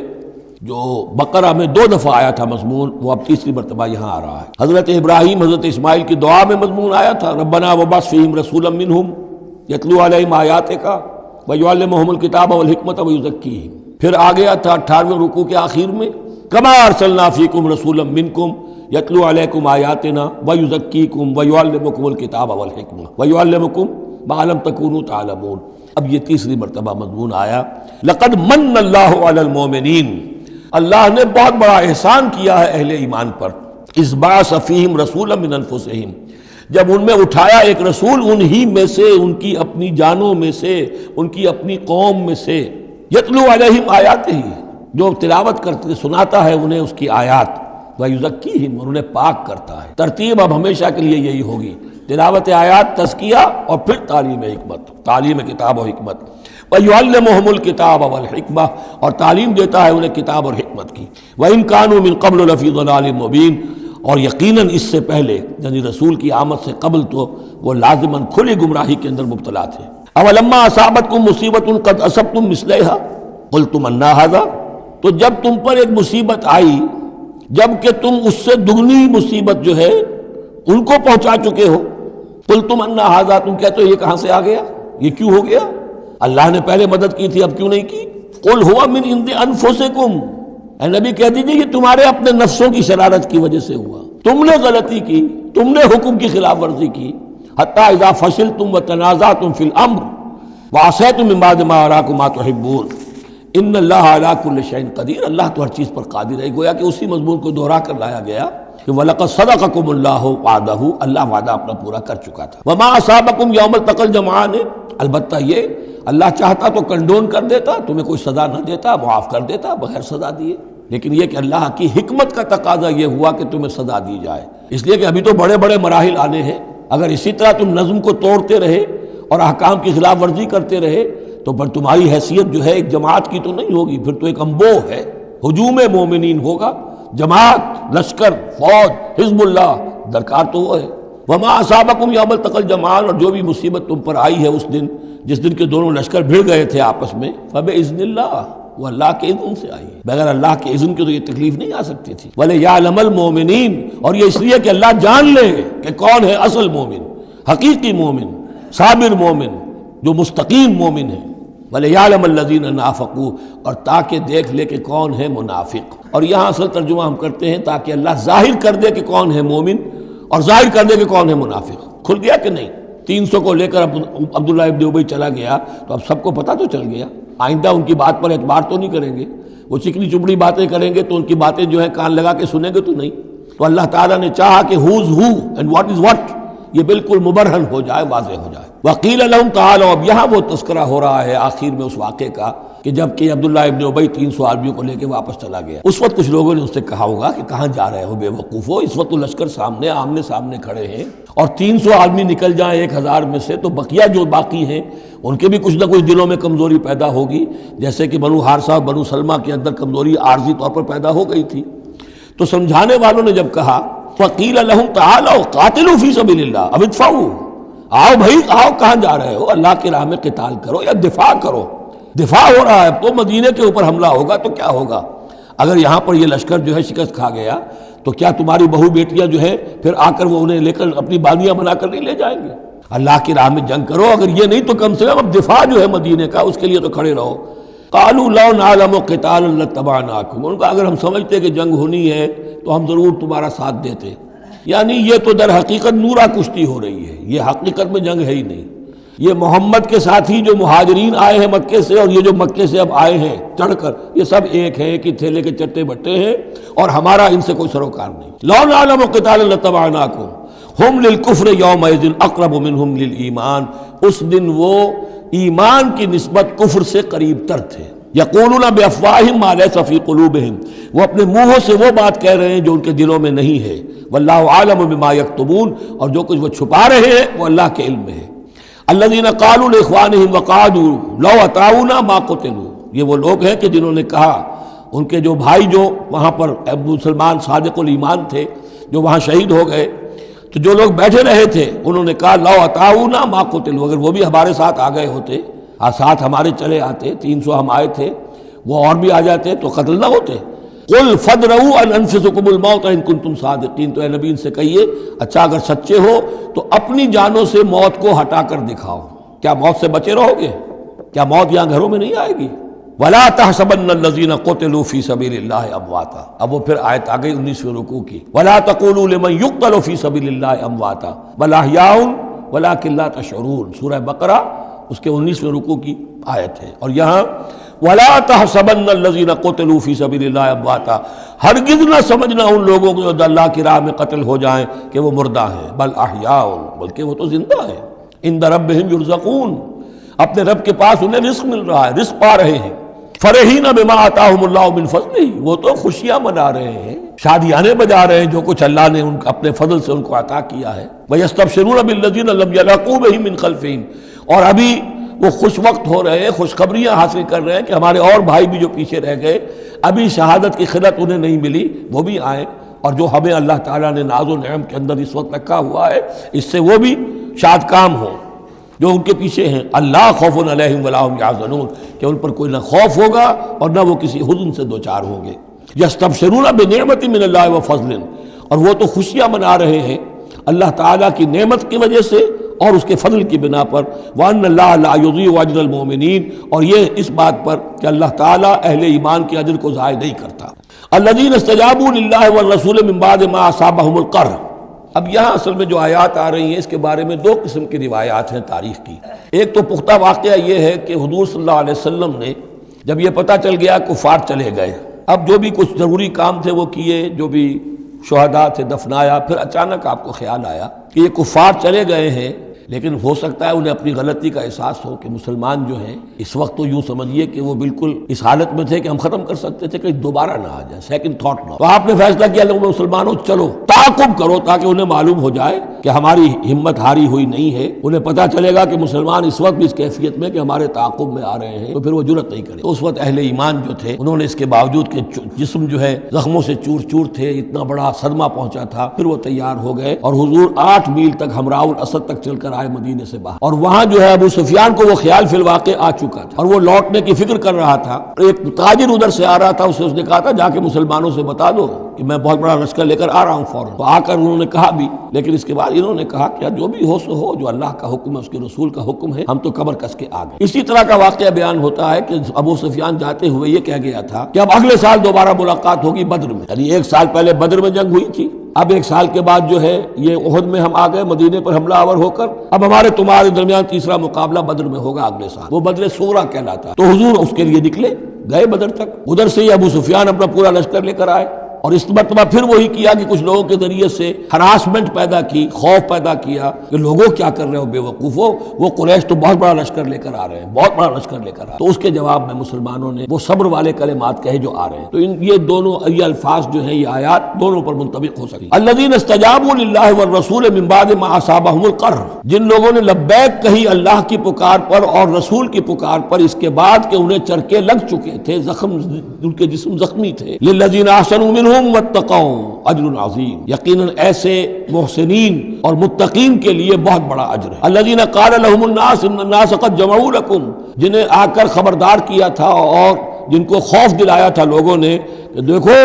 Speaker 1: جو بقرہ میں 2 دفعہ آیا تھا مضمون، وہ اب تیسری مرتبہ یہاں آ رہا ہے۔ حضرت ابراہیم حضرت اسماعیل کی دعا میں مضمون آیا تھا، ربنا وبعث فیہم رسولا منہم یتلو علیہم آیاتک ویعلمہم الکتاب والحکمۃ ویزکیہم۔ پھر آ گیا تھا 18ویں رکوع کے آخر میں، کما ارسلنا فیکم رسولا منکم یتلو علیکم آیاتنا ویزکیکم ویعلمکم الکتاب والحکمہ ویعلمکم ما لم تکونوا تعلمون۔ اب یہ تیسری مرتبہ مضمون آیا، لقد من اللہ علی المؤمنین، اللہ نے بہت بڑا احسان کیا ہے اہل ایمان پر، اذ بعث فیہم رسولا من انفسہم، جب ان میں اٹھایا ایک رسول انہی میں سے، ان کی اپنی جانوں میں سے، ان کی اپنی قوم میں سے، یتلو علیہم آیاتہ، جو تلاوت کرتے سناتا ہے انہیں اس کی آیات، ویزکیہم، اور انہیں پاک کرتا ہے۔ ترتیب اب ہمیشہ کے لیے یہی ہوگی، تلاوت آیات، تزکیہ، اور پھر تعلیم حکمت، تعلیم کتاب و حکمت۔ وَيُعَلِّمُهُمُ الْكِتَابَ وَالْحِكْمَةَ، اور تعلیم دیتا ہے انہیں کتاب اور حکمت کی۔ وَإِن كَانُوا مِن قَبْلُ لَفِي ضَلَالٍ مُبِينٍ، اور یقیناً اس سے پہلے یعنی رسول کی آمد سے قبل تو وہ لازماً کھلی گمراہی کے اندر مبتلا تھے۔ أَوَلَمَّا أَصَابَتْكُم مُّصِيبَةٌ قَدْ أَصَبْتُم مِّثْلَيْهَا قُلْتُمْ أَنَّىٰ هَٰذَا، تو جب تم پر ایک مصیبت آئی، جب کہ تم اس سے دگنی مصیبت جو ہے ان کو پہنچا چکے ہو، قُلْتُمْ أَنَّىٰ هَٰذَا، تم کہتے ہو یہ کہاں سے آ گیا، یہ کیوں ہو گیا، اللہ نے پہلے مدد کی تھی اب کیوں نہیں کی؟ قُلْ هُوَ مِنْ عِنْدِ أَنفُسِكُمْ، اے نبی کہہ دیجیے یہ تمہارے اپنے نفسوں کی شرارت کی وجہ سے ہوا، تم نے غلطی کی، تم نے حکم کی خلاف ورزی کی۔ حتیٰ اذا فشلتم وتنازعتم فی الامر وعصیتم من بعد ما اراکم ما تحبون ان اللہ علی کل شیء قدیر، اللہ تو ہر چیز پر قادر ہے۔ گویا کہ اسی مضمون کو دوہرا کر لایا گیا کہ وَلَقَدْ صَدَقَكُمُ اللَّهُ وَعْدَهُ، اللہ وعدہ اپنا پورا کر چکا تھا۔ وَمَا أَصَابَكُمْ يَوْمَ الْتَقَى الْجَمْعَانِ، البتہ یہ اللہ چاہتا تو کنڈون کر دیتا، تمہیں کوئی سزا نہ دیتا، معاف کر دیتا بغیر سزا دیے، لیکن یہ کہ اللہ کی حکمت کا تقاضا یہ ہوا کہ تمہیں سزا دی جائے، اس لیے کہ ابھی تو بڑے بڑے مراحل آنے ہیں۔ اگر اسی طرح تم نظم کو توڑتے رہے اور احکام کی خلاف ورزی کرتے رہے تو پھر تمہاری حیثیت جو ہے ایک جماعت کی تو نہیں ہوگی، پھر تو ایک انبوہ ہے، ہجوم مومنین ہوگا، جماعت، لشکر، فوج، حزب اللہ درکار تو وہ ہے۔ وما اصابکم یوم التقى الجمعان، اور جو بھی مصیبت تم پر آئی ہے اس دن جس دن کے دونوں لشکر بھڑ گئے تھے آپس میں، فباذن اللہ، وہ اللہ کے اذن سے آئی ہے، بغیر اللہ کے اذن کے تو یہ تکلیف نہیں آ سکتی تھی۔ وَلِيَعْلَمَ الْمُؤْمِنِينَ، اور یہ اس لیے کہ اللہ جان لے کہ کون ہے اصل مومن، حقیقی مومن، صابر مومن، جو مستقیم مومن ہے۔ وَلِيَعْلَمَ الَّذِينَ نَافَقُوا، اور تاکہ دیکھ لے کہ کون ہے منافق، اور یہاں اصل ترجمہ ہم کرتے ہیں تاکہ اللہ ظاہر کر دے کہ کون ہے مومن اور ظاہر کر دے کہ کون ہے منافق۔ کھل گیا کہ نہیں؟ 300 کو لے کر عبداللہ ابن ابی چلا گیا تو اب سب کو پتہ تو چل گیا، آئندہ ان کی بات پر اعتبار تو نہیں کریں گے، وہ چکنی چپڑی باتیں کریں گے تو ان کی باتیں جو ہے کان لگا کے سنیں گے تو نہیں۔ تو اللہ تعالیٰ نے چاہا کہ who's who and what is what یہ بالکل مبرہن ہو جائے، واضح ہو جائے۔ وقیل لہم تعالوا، اب یہاں وہ تذکرہ ہو رہا ہے آخر میں اس واقعے کا کہ جب کہ عبداللہ ابن ابی 300 آدمیوں کو لے کے واپس چلا گیا، اس وقت کچھ لوگوں نے اس سے کہا ہوگا کہ کہاں جا رہے ہو بے وقوفو، اس وقت تو لشکر سامنے آمنے سامنے کھڑے ہیں اور 300 آدمی نکل جائیں 1000 میں سے تو بقیہ جو باقی ہیں ان کے بھی کچھ نہ کچھ دلوں میں کمزوری پیدا ہوگی، جیسے کہ بنو حارثہ اور بنو سلمہ کے اندر کمزوری عارضی طور پر پیدا ہو گئی تھی۔ تو سمجھانے والوں نے جب کہا فقیل لہم تعالوا قاتلوا فی سبیل اللہ، اب ادفعوا، آؤ بھائی آؤ، کہاں جا رہے ہو، اللہ کی راہ میں قتال کرو یا دفاع کرو۔ دفاع ہو رہا ہے، اب تو مدینے کے اوپر حملہ ہوگا تو کیا ہوگا، اگر یہاں پر یہ لشکر جو ہے شکست کھا گیا تو کیا تمہاری بہو بیٹیاں جو ہے پھر آ کر وہ انہیں لے کر اپنی باندیاں بنا کر نہیں لے جائیں گے؟ اللہ کی راہ میں جنگ کرو، اگر یہ نہیں تو کم سے کم اب دفاع جو ہے مدینے کا اس کے لیے تو کھڑے رہو۔ قالوا لو نعلم قتالا لاتبعناکم، ان کا اگر ہم سمجھتے کہ جنگ ہونی ہے تو ہم ضرور تمہارا ساتھ دیتے، یعنی یہ تو در حقیقت نورا کشتی ہو رہی ہے، یہ حقیقت میں جنگ ہے ہی نہیں۔ یہ محمد کے ساتھی جو مہاجرین آئے ہیں مکے سے اور یہ جو مکے سے اب آئے ہیں چڑھ کر، یہ سب ایک ہیں کہ تھیلے کے چٹے بٹے ہیں اور ہمارا ان سے کوئی سروکار نہیں۔ لو نعلم قتالا لاتبعناکم، ہم للکفر یومئذ اقرب منہم للایمان، اس دن وہ ایمان کی نسبت کفر سے قریب تر تھے۔ یقولون بافواہہم ما لیس فی قلوبہم، وہ اپنے منہوں سے وہ بات کہہ رہے ہیں جو ان کے دلوں میں نہیں ہے۔ واللہ عالم بما یکتمون، اور جو کچھ وہ چھپا رہے ہیں وہ اللہ کے علم میں ہے۔ الذین قالوا لاخوانہم وقعدوا لو اطاعونا ما قتلوا، یہ وہ لوگ ہیں کہ جنہوں نے کہا، ان کے جو بھائی جو وہاں پر مسلمان صادق الایمان تھے جو وہاں شہید ہو گئے، تو جو لوگ بیٹھے رہے تھے انہوں نے کہا لو اطاعونا ما قتلوا، اگر وہ بھی ہمارے ساتھ آ گئے ہوتے، ساتھ ہمارے چلے آتے، 300 ہم آئے تھے، وہ اور بھی آ جاتے تو قتل نہ ہوتے۔ قل فادرؤوا ان انفسکم الموت ان کنتم صادقین، تو اے نبی ان سے کہیے اچھا اگر سچے ہو تو اپنی جانوں سے موت کو ہٹا کر دکھاؤ، کیا موت سے بچے رہو گے؟ کیا موت یہاں گھروں میں نہیں آئے گی؟ ولا تحسبن الذين قتلوا في سبيل الله امواتا، اب وہ پھر آیت آ گئی 19ویں رکوع کی، ولا تقولوا لمن يقتل في سبيل الله امواتا بل احياء ولكن لا تشعرون، سورہ بقرہ اس کے 19ویں رکوع کی آیت ہے۔ اور یہاں ولا تحسبن الذين قتلوا في سبيل الله امواتا، ہرگز نہ سمجھنا ان لوگوں کو جو اللہ کی راہ میں قتل ہو جائیں کہ وہ مردہ ہیں، بل احیاء، بلکہ وہ تو زندہ ہیں، عند ربهم يرزقون، اپنے رب کے پاس انہیں رزق مل رہا ہے، رزق پا رہے ہیں۔ فرحین بما آتاہم اللہ من فضلہ، وہ تو خوشیاں منا رہے ہیں، شادیانے بجا رہے ہیں جو کچھ اللہ نے اپنے فضل سے ان کو عطا کیا ہے۔ وَيَسْتَبْشِرُونَ بِالَّذِينَ لَمْ يَلْحَقُوا بِهِم مِّن خَلْفِهِمْ، اور ابھی وہ خوش وقت ہو رہے ہیں، خوشخبریاں حاصل کر رہے ہیں کہ ہمارے اور بھائی بھی جو پیچھے رہ گئے، ابھی شہادت کی خلت انہیں نہیں ملی، وہ بھی آئیں، اور جو ہمیں اللہ تعالیٰ نے ناز و نعم کے اندر اس وقت رکھا ہوا ہے اس سے وہ بھی شاد کام ہوں جو ان کے پیچھے ہیں۔ اللہ خوف علیہم ولا هم یحزنون، کہ ان پر کوئی نہ خوف ہوگا اور نہ وہ کسی حزن سے دوچار ہوں گے۔ یستبشرون بنعمت من اللہ وفضل، اور وہ تو خوشیاں منا رہے ہیں اللہ تعالیٰ کی نعمت کی وجہ سے اور اس کے فضل کی بنا پر، وَأَنَّ اللَّهَ لَا يُضِيعُ أَجْرَ الْمُؤْمِنِينَ، اور یہ اس بات پر کہ اللہ تعالیٰ اہل ایمان کے اجر کو ضائع نہیں کرتا۔ الَّذِينَ اسْتَجَابُوا لِلَّهِ وَالرَّسُولِ مِن بَعْدِ مَا أَصَابَهُمُ الْقَرْحُ۔ اب یہاں اصل میں جو آیات آ رہی ہیں اس کے بارے میں دو قسم کی روایات ہیں تاریخ کی۔ ایک تو پختہ واقعہ یہ ہے کہ حضور صلی اللہ علیہ وسلم نے جب یہ پتہ چل گیا کفار چلے گئے، اب جو بھی کچھ ضروری کام تھے وہ کیے، جو بھی شہداء تھے دفنایا، پھر اچانک آپ کو خیال آیا کہ یہ کفار چلے گئے ہیں، لیکن ہو سکتا ہے انہیں اپنی غلطی کا احساس ہو کہ مسلمان جو ہیں اس وقت تو یوں سمجھیے کہ وہ بالکل اس حالت میں تھے کہ ہم ختم کر سکتے تھے، کہ دوبارہ نہ آ جائے، سیکنڈ تھاٹ نہ ہو۔ تو آپ نے فیصلہ کیا لوگوں مسلمانوں چلو تعاقب کرو تاکہ انہیں معلوم ہو جائے کہ ہماری ہمت ہاری ہوئی نہیں ہے، انہیں پتہ چلے گا کہ مسلمان اس وقت بھی اس کیفیت میں کہ ہمارے تعاقب میں آ رہے ہیں، تو پھر وہ جرأت نہیں کرے۔ تو اس وقت اہل ایمان جو تھے انہوں نے اس کے باوجود کہ جسم جو ہے زخموں سے چور چور تھے، اتنا بڑا صدمہ پہنچا تھا، پھر وہ تیار ہو گئے اور حضور 8 میل تک ہمراء الاسد تک چل کر آئے مدینے سے باہر، اور وہاں جو ہے ابو سفیان کو وہ خیال فی الواقع آ چکا تھا اور وہ لوٹنے کی فکر کر رہا تھا۔ ایک تاجر ادھر سے آ رہا تھا، اس نے کہا تھا جا کے مسلمانوں سے بتا دو کہ میں بہت بڑا لشکر لے کر آ رہا ہوں فوراً، تو آ کر انہوں نے کہا بھی، لیکن اس کے بعد انہوں نے کہا کہ جو بھی ہو سو ہو، جو اللہ کا حکم ہے اس کے رسول کا حکم ہے، ہم تو کمر کس کے آ گئے۔ اسی طرح کا واقعہ بیان ہوتا ہے کہ ابو سفیان جاتے ہوئے یہ کہہ گیا تھا کہ اب اگلے سال دوبارہ ملاقات ہوگی بدر میں، یعنی 1 سال پہلے بدر میں جنگ ہوئی تھی، اب 1 سال کے بعد جو ہے یہ احد میں ہم آ گئے مدینے پر حملہ آور ہو کر، اب ہمارے تمہارے درمیان تیسرا مقابلہ بدر میں ہوگا اگلے سال، وہ بدر صغریٰ کہلاتا ہے۔ تو حضور اس کے لیے نکلے، گئے بدر تک، ادھر سے ہی ابو سفیان اپنا پورا لشکر لے کر آئے، اور اس مرتبہ پھر وہی کیا کہ کچھ لوگوں کے ذریعے سے ہراسمنٹ پیدا کی، خوف پیدا کیا کہ لوگوں کیا کر رہے ہو بے وقوفو، وہ قریش تو بہت بڑا لشکر لے کر آ رہے ہیں، بہت بڑا لشکر لے کر آ رہے ہیں۔ تو اس کے جواب میں مسلمانوں نے وہ صبر والے کلمات کہے جو آ رہے ہیں۔ تو یہ دونوں یہ الفاظ جو ہیں، یہ آیات دونوں پر منطبق ہو سکتی ہیں۔ الذین استجابوا للہ والرسول من بعد ما اصابهم القرح، جن لوگوں نے لبیک کہی اللہ کی پکار پر اور رسول کی پکار پر اس کے بعد کہ انہیں چرکے لگ چکے تھے، زخم ان کے جسم زخمی تھے۔ للذین احسنوا منهم واتقوا اجر عظیم، یقیناً ایسے محسنین اور متقین کے لیے بہت بڑا اجر ہے۔ الذین قال لهم الناس ان الناس قد جمعوا لكم، جنہیں آ کر خبردار کیا تھا اور جن کو خوف دلایا تھا لوگوں نے کہ دیکھو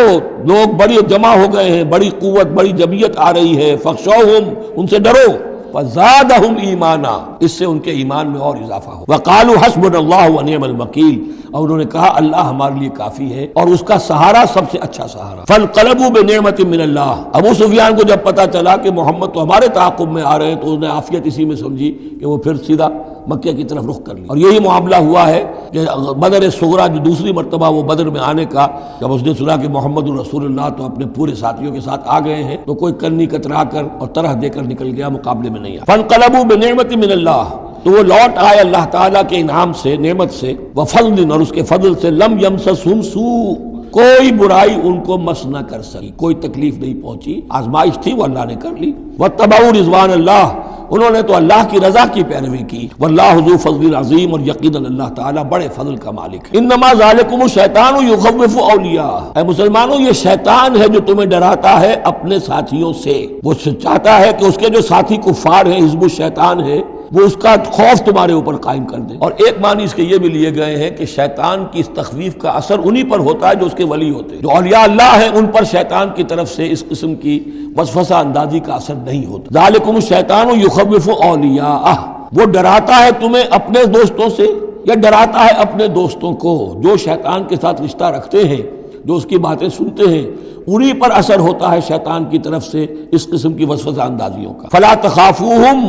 Speaker 1: لوگ بڑی جمع ہو گئے ہیں، بڑی قوت بڑی جمعیت آ رہی ہے، فخشوہم، ان سے ڈرو، فزادہم ایمانا، اس سے ان کے ایمان میں اور اضافہ ہو۔ وقالوا حسبنا اللہ ونعم الوکیل، اور انہوں نے کہا اللہ ہمارے لیے کافی ہے اور اس کا سہارا سب سے اچھا سہارا۔ فانقلبوا بنعمت من اللہ، ابو سفیان کو جب پتہ چلا کہ محمد تو ہمارے تعاقب میں آ رہے ہیں تو انہوں نے عافیت اسی میں سمجھی کہ وہ پھر سیدھا مکے کی طرف رخ کر لی. اور یہی معاملہ ہوا ہے کہ بدر صغریٰ جو دوسری مرتبہ وہ بدر میں آنے کا، جب اس نے سنا کہ محمد رسول اللہ تو اپنے پورے ساتھیوں کے ساتھ آ گئے ہیں، تو کوئی کنی کترا کر اور طرح دے کر نکل گیا، مقابلے میں نہیں آیا. فانقلبوا بنعمت من اللہ، تو وہ لوٹ آئے اللہ تعالیٰ کے انعام سے، نعمت سے، وفضل، اور اس کے فضل سے، لم یمسسہم سوء، کوئی برائی ان کو مس نہ کر سکی، کوئی تکلیف نہیں پہنچی. آزمائش تھی وہ اللہ نے کر لی. واتبعوا رضوان اللہ، انہوں نے تو اللہ کی رضا کی پیروی کی. واللہ ذو فضل عظیم، اور یقیناً اللہ تعالیٰ بڑے فضل کا مالک ہے. انما ذالکم الشیطان یخوف اولیاء، اے مسلمانوں یہ شیطان ہے جو تمہیں ڈراتا ہے اپنے ساتھیوں سے. وہ چاہتا ہے کہ اس کے جو ساتھی کفار ہیں، حزب الشیطان ہے، وہ اس کا خوف تمہارے اوپر قائم کر دے. اور ایک معنی اس کے یہ بھی لیے گئے ہیں کہ شیطان کی اس تخویف کا اثر انہی پر ہوتا ہے جو اس کے ولی ہوتے ہیں. جو اولیاء اللہ ہیں ان پر شیطان کی طرف سے اس قسم کی وسوسہ اندازی کا اثر نہیں ہوتا. ذالکم الشیطان یخوف اولیاءہ، وہ ڈراتا ہے تمہیں اپنے دوستوں سے، یا ڈراتا ہے اپنے دوستوں کو. جو شیطان کے ساتھ رشتہ رکھتے ہیں، جو اس کی باتیں سنتے ہیں، انہی پر اثر ہوتا ہے شیطان کی طرف سے اس قسم کی وسوسہ اندازیوں کا. فلا تخافوہم،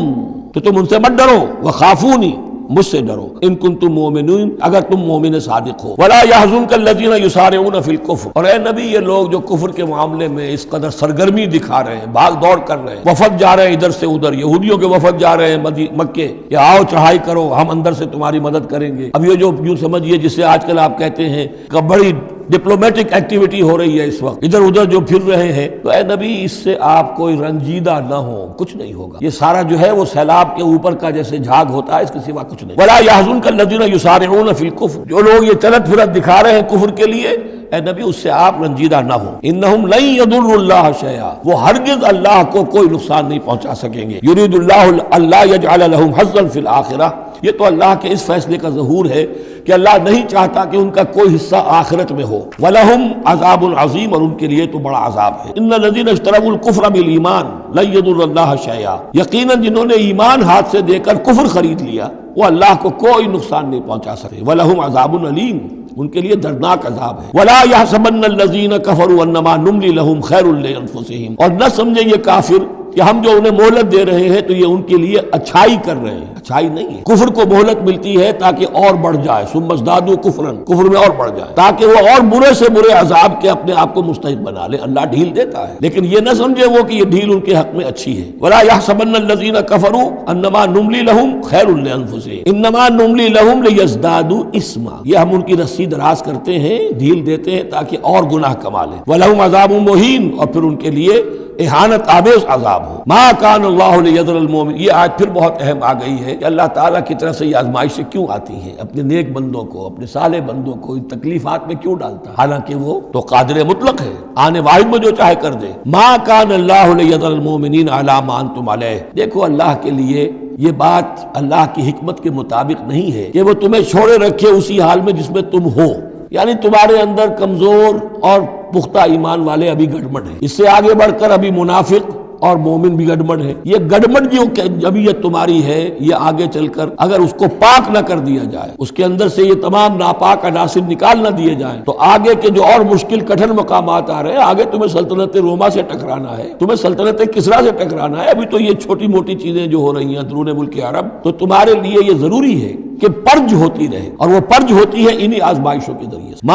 Speaker 1: تو تم ان سے مت ڈرو، وخافونی، مجھ سے ڈرو، ان کنتم مومنین، اگر تم مومن صادق ہو. ولا يحزنک الذین یسارعون فی الکفر، اور اے نبی یہ لوگ جو کفر کے معاملے میں اس قدر سرگرمی دکھا رہے ہیں، بھاگ دوڑ کر رہے ہیں، وفد جا رہے ہیں ادھر سے ادھر، یہودیوں کے وفد جا رہے ہیں مکے کہ آؤ چڑھائی کرو، ہم اندر سے تمہاری مدد کریں گے. اب یہ جو یوں سمجھیے جسے آج کل آپ کہتے ہیں کہ بڑی ڈپلومیٹک ایکٹیویٹی ہو رہی ہے اس وقت، ادھر ادھر جو پھر رہے ہیں، تو اے نبی اس سے آپ کوئی رنجیدہ نہ ہو، کچھ نہیں ہوگا. یہ سارا جو ہے وہ سیلاب کے اوپر کا جیسے جھاگ ہوتا ہے، اس کے سوا کچھ نہیں. ولا يحزنک الذین یسارعون فی الکفر، جو لوگ یہ چلت پھرت دکھا رہے ہیں کفر کے لیے، اے نبی اس سے آپ رنجیدہ نہ ہو. انہم لن یضروا اللہ شیئا، وہ ہرگز اللہ کو کوئی نقصان نہیں پہنچا سکیں گے. یرید اللہ اللہ یجعل لہم حظا فی الآخرہ، یہ تو اللہ کے اس فیصلے کا ظہور ہے کہ اللہ نہیں چاہتا کہ ان کا کوئی حصہ آخرت میں ہو. وَلَهُمْ عَذَابٌ عَظِيمٌ، اور ان کے لیے تو بڑا عذاب ہے. إِنَّ الَّذِينَ اشْتَرَوُا الْكُفْرَ بِالْإِيمَانِ لَن يَضُرُّوا اللَّهَ شَيْئًا، یقیناً جنہوں نے ایمان ہاتھ سے دے کر کفر خرید لیا، وہ اللہ کو کوئی نقصان نہیں پہنچا سکے. وَلَهُمْ عَذَابٌ أَلِيمٌ، ان کے لیے دردناک عذاب ہے. وَلَا يَحْسَبَنَّ الَّذِينَ كَفَرُوا أَنَّمَا نُمْلِي لَهُمْ خَيْرٌ لِأَنفُسِهِمْ، اور نہ سمجھیں یہ کافر کہ ہم جو انہیں مہلت دے رہے ہیں تو یہ ان کے لیے اچھائی کر رہے ہیں. اچھائی نہیں ہے، کفر کو مہلت ملتی ہے تاکہ اور بڑھ جائے، ثم ازدادوا کفرا، کفر میں اور بڑھ جائے، تاکہ وہ اور برے سے برے عذاب کے اپنے آپ کو مستحق بنا لے. اللہ ڈھیل دیتا ہے، لیکن یہ نہ سمجھے وہ کہ یہ ڈھیل ان کے حق میں اچھی ہے. ولا يحسبن الذين كفروا انما نملي لهم خير لانفسهم انما نملي لهم ليزدادوا اثما، یہ ہم ان کی رسی دراز کرتے ہیں، ڈھیل دیتے ہیں تاکہ اور گناہ کما لیں. ولهم عذاب مہین، اور پھر ان کے لیے اہانت آمیز عذاب ہو. ما کان اللہ لیذر المؤمن، یہ آج پھر بہت اہم آ گئی ہے کہ اللہ تعالیٰ کی طرف سے یہ آزمائشیں کیوں آتی ہیں، اپنے نیک بندوں کو، اپنے صالح بندوں کو ان تکلیفات میں کیوں ڈالتا ہے، حالانکہ وہ تو قادر مطلق ہے، آنے واحد میں جو چاہے کر دے. ما کان اللہ لیذر المؤمنین علی ما انتم علیہ، دیکھو اللہ کے لیے یہ بات اللہ کی حکمت کے مطابق نہیں ہے کہ وہ تمہیں چھوڑے رکھے اسی حال میں جس میں تم ہو. یعنی تمہارے اندر کمزور اور پختہ ایمان والے ابھی گڑبڑ ہیں، اس سے آگے بڑھ کر ابھی منافق اور مومن بھی گڑبڑ ہے. یہ گڑبڑ جو جبیت تمہاری ہے، یہ آگے چل کر اگر اس کو پاک نہ کر دیا جائے، اس کے اندر سے یہ تمام ناپاک عناصر نکال نہ دیے جائیں، تو آگے کے جو اور مشکل کٹھن مقامات آ رہے ہیں، آگے تمہیں سلطنت روما سے ٹکرانا ہے، تمہیں سلطنت کسریٰ سے ٹکرانا ہے. ابھی تو یہ چھوٹی موٹی چیزیں جو ہو رہی ہیں درون ملک عرب، تو تمہارے لیے یہ ضروری ہے کہ پرج ہوتی رہے، اور وہ پرج ہوتی ہے انہی آزمائشوں کے ذریعے سے.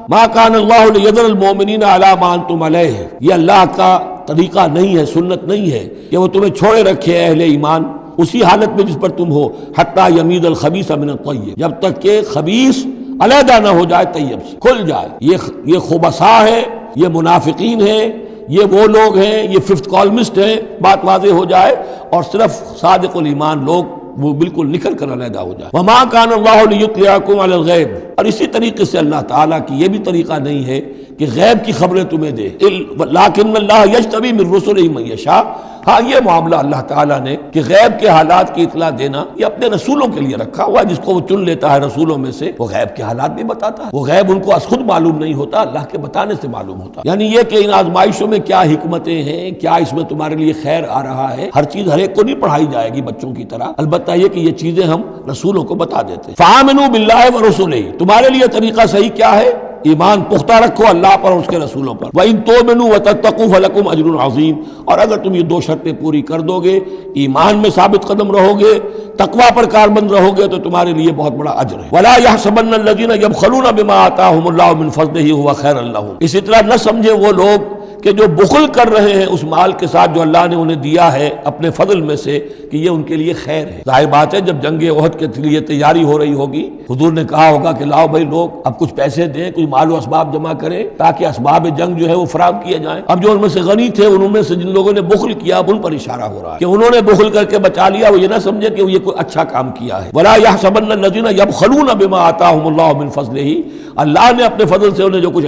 Speaker 1: ما کان اللہ لیذر المؤمنین علی ما انتم علیہ، یہ اللہ کا طریقہ نہیں ہے، سنت نہیں ہے کہ وہ تمہیں چھوڑے رکھے اہل ایمان اسی حالت میں جس پر تم ہو. حتی یمیز الخبیث من الطیب، جب تک کہ خبیث علیحدہ نہ ہو جائے طیب سے، کھل جائے. یہ خبثاء ہے، یہ منافقین ہیں، یہ وہ لوگ ہیں، یہ ففتھ کالمسٹ ہیں، بات واضح ہو جائے، اور صرف صادق الایمان لوگ وہ بالکل نکل کر علیحدہ ہو جائے. وما کان اللہ لیطلعکم علی الغیب، اور اسی طریقے سے اللہ تعالیٰ کی یہ بھی طریقہ نہیں ہے کہ غیب کی خبریں تمہیں دے. لیکن اللہ یجتبی من رسلہ من یشاء، ہاں یہ معاملہ اللہ تعالیٰ نے کہ غیب کے حالات کی اطلاع دینا یہ اپنے رسولوں کے لیے رکھا ہوا ہے. جس کو وہ چن لیتا ہے رسولوں میں سے، وہ غیب کے حالات بھی بتاتا ہے. وہ غیب ان کو از خود معلوم نہیں ہوتا، اللہ کے بتانے سے معلوم ہوتا. یعنی یہ کہ ان آزمائشوں میں کیا حکمتیں ہیں، کیا اس میں تمہارے لیے خیر آ رہا ہے، ہر چیز ہر ایک کو نہیں پڑھائی جائے گی بچوں کی طرح. البتہ یہ کہ یہ چیزیں ہم رسولوں کو بتا دیتے ہیں. فآمنوا باللہ ورسلہ، تمہارے لیے طریقہ صحیح کیا ہے ایمان پختہ رکھو اللہ پر اور اس کے رسولوں پر. وَإِن تُؤْمِنُوا وَتَتَّقُوا فَلَكُمْ أَجْرٌ عَظِيمٌ. اور اگر تم یہ دو شرطیں پوری کر دو گے، ایمان میں ثابت قدم رہو گے، تقوی پر کاربند رہو گے، تو تمہارے لیے بہت بڑا اجر ہے. وَلَا يَحْسَبَنَّ الَّذِينَ يَبْخَلُونَ بِمَا آتَاهُمُ اللَّهُ مِنْ فَضْلِهِ هُوَ خَيْرًا لَّهُمْ. اسی طرح نہ سمجھے وہ لوگ کہ جو بخل کر رہے ہیں اس مال کے ساتھ جو اللہ نے انہیں دیا ہے اپنے فضل میں سے، کہ یہ ان کے لیے خیر ہے. ظاہر بات ہے جب جنگ احد کے لیے تیاری ہو رہی ہوگی، حضور نے کہا ہوگا کہ لاؤ بھائی لوگ اب کچھ پیسے دیں، کچھ مال و اسباب جمع کریں تاکہ اسباب جنگ جو ہے وہ فراہم کیے جائیں. اب جو ان میں سے غنی تھے، انہوں میں سے جن لوگوں نے بخل کیا، اب ان پر اشارہ ہو رہا ہے کہ انہوں نے بخل کر کے بچا لیا، وہ یہ نہ سمجھے کہ یہ کوئی اچھا کام کیا ہے. وَلَا يَحْسَبَنَّ الَّذِينَ يَبْخَلُونَ بِمَا آتَاهُمُ اللَّهُ مِنْ فَضْلِهِ. اللہ نے اپنے فضل سے انہیں جو کچھ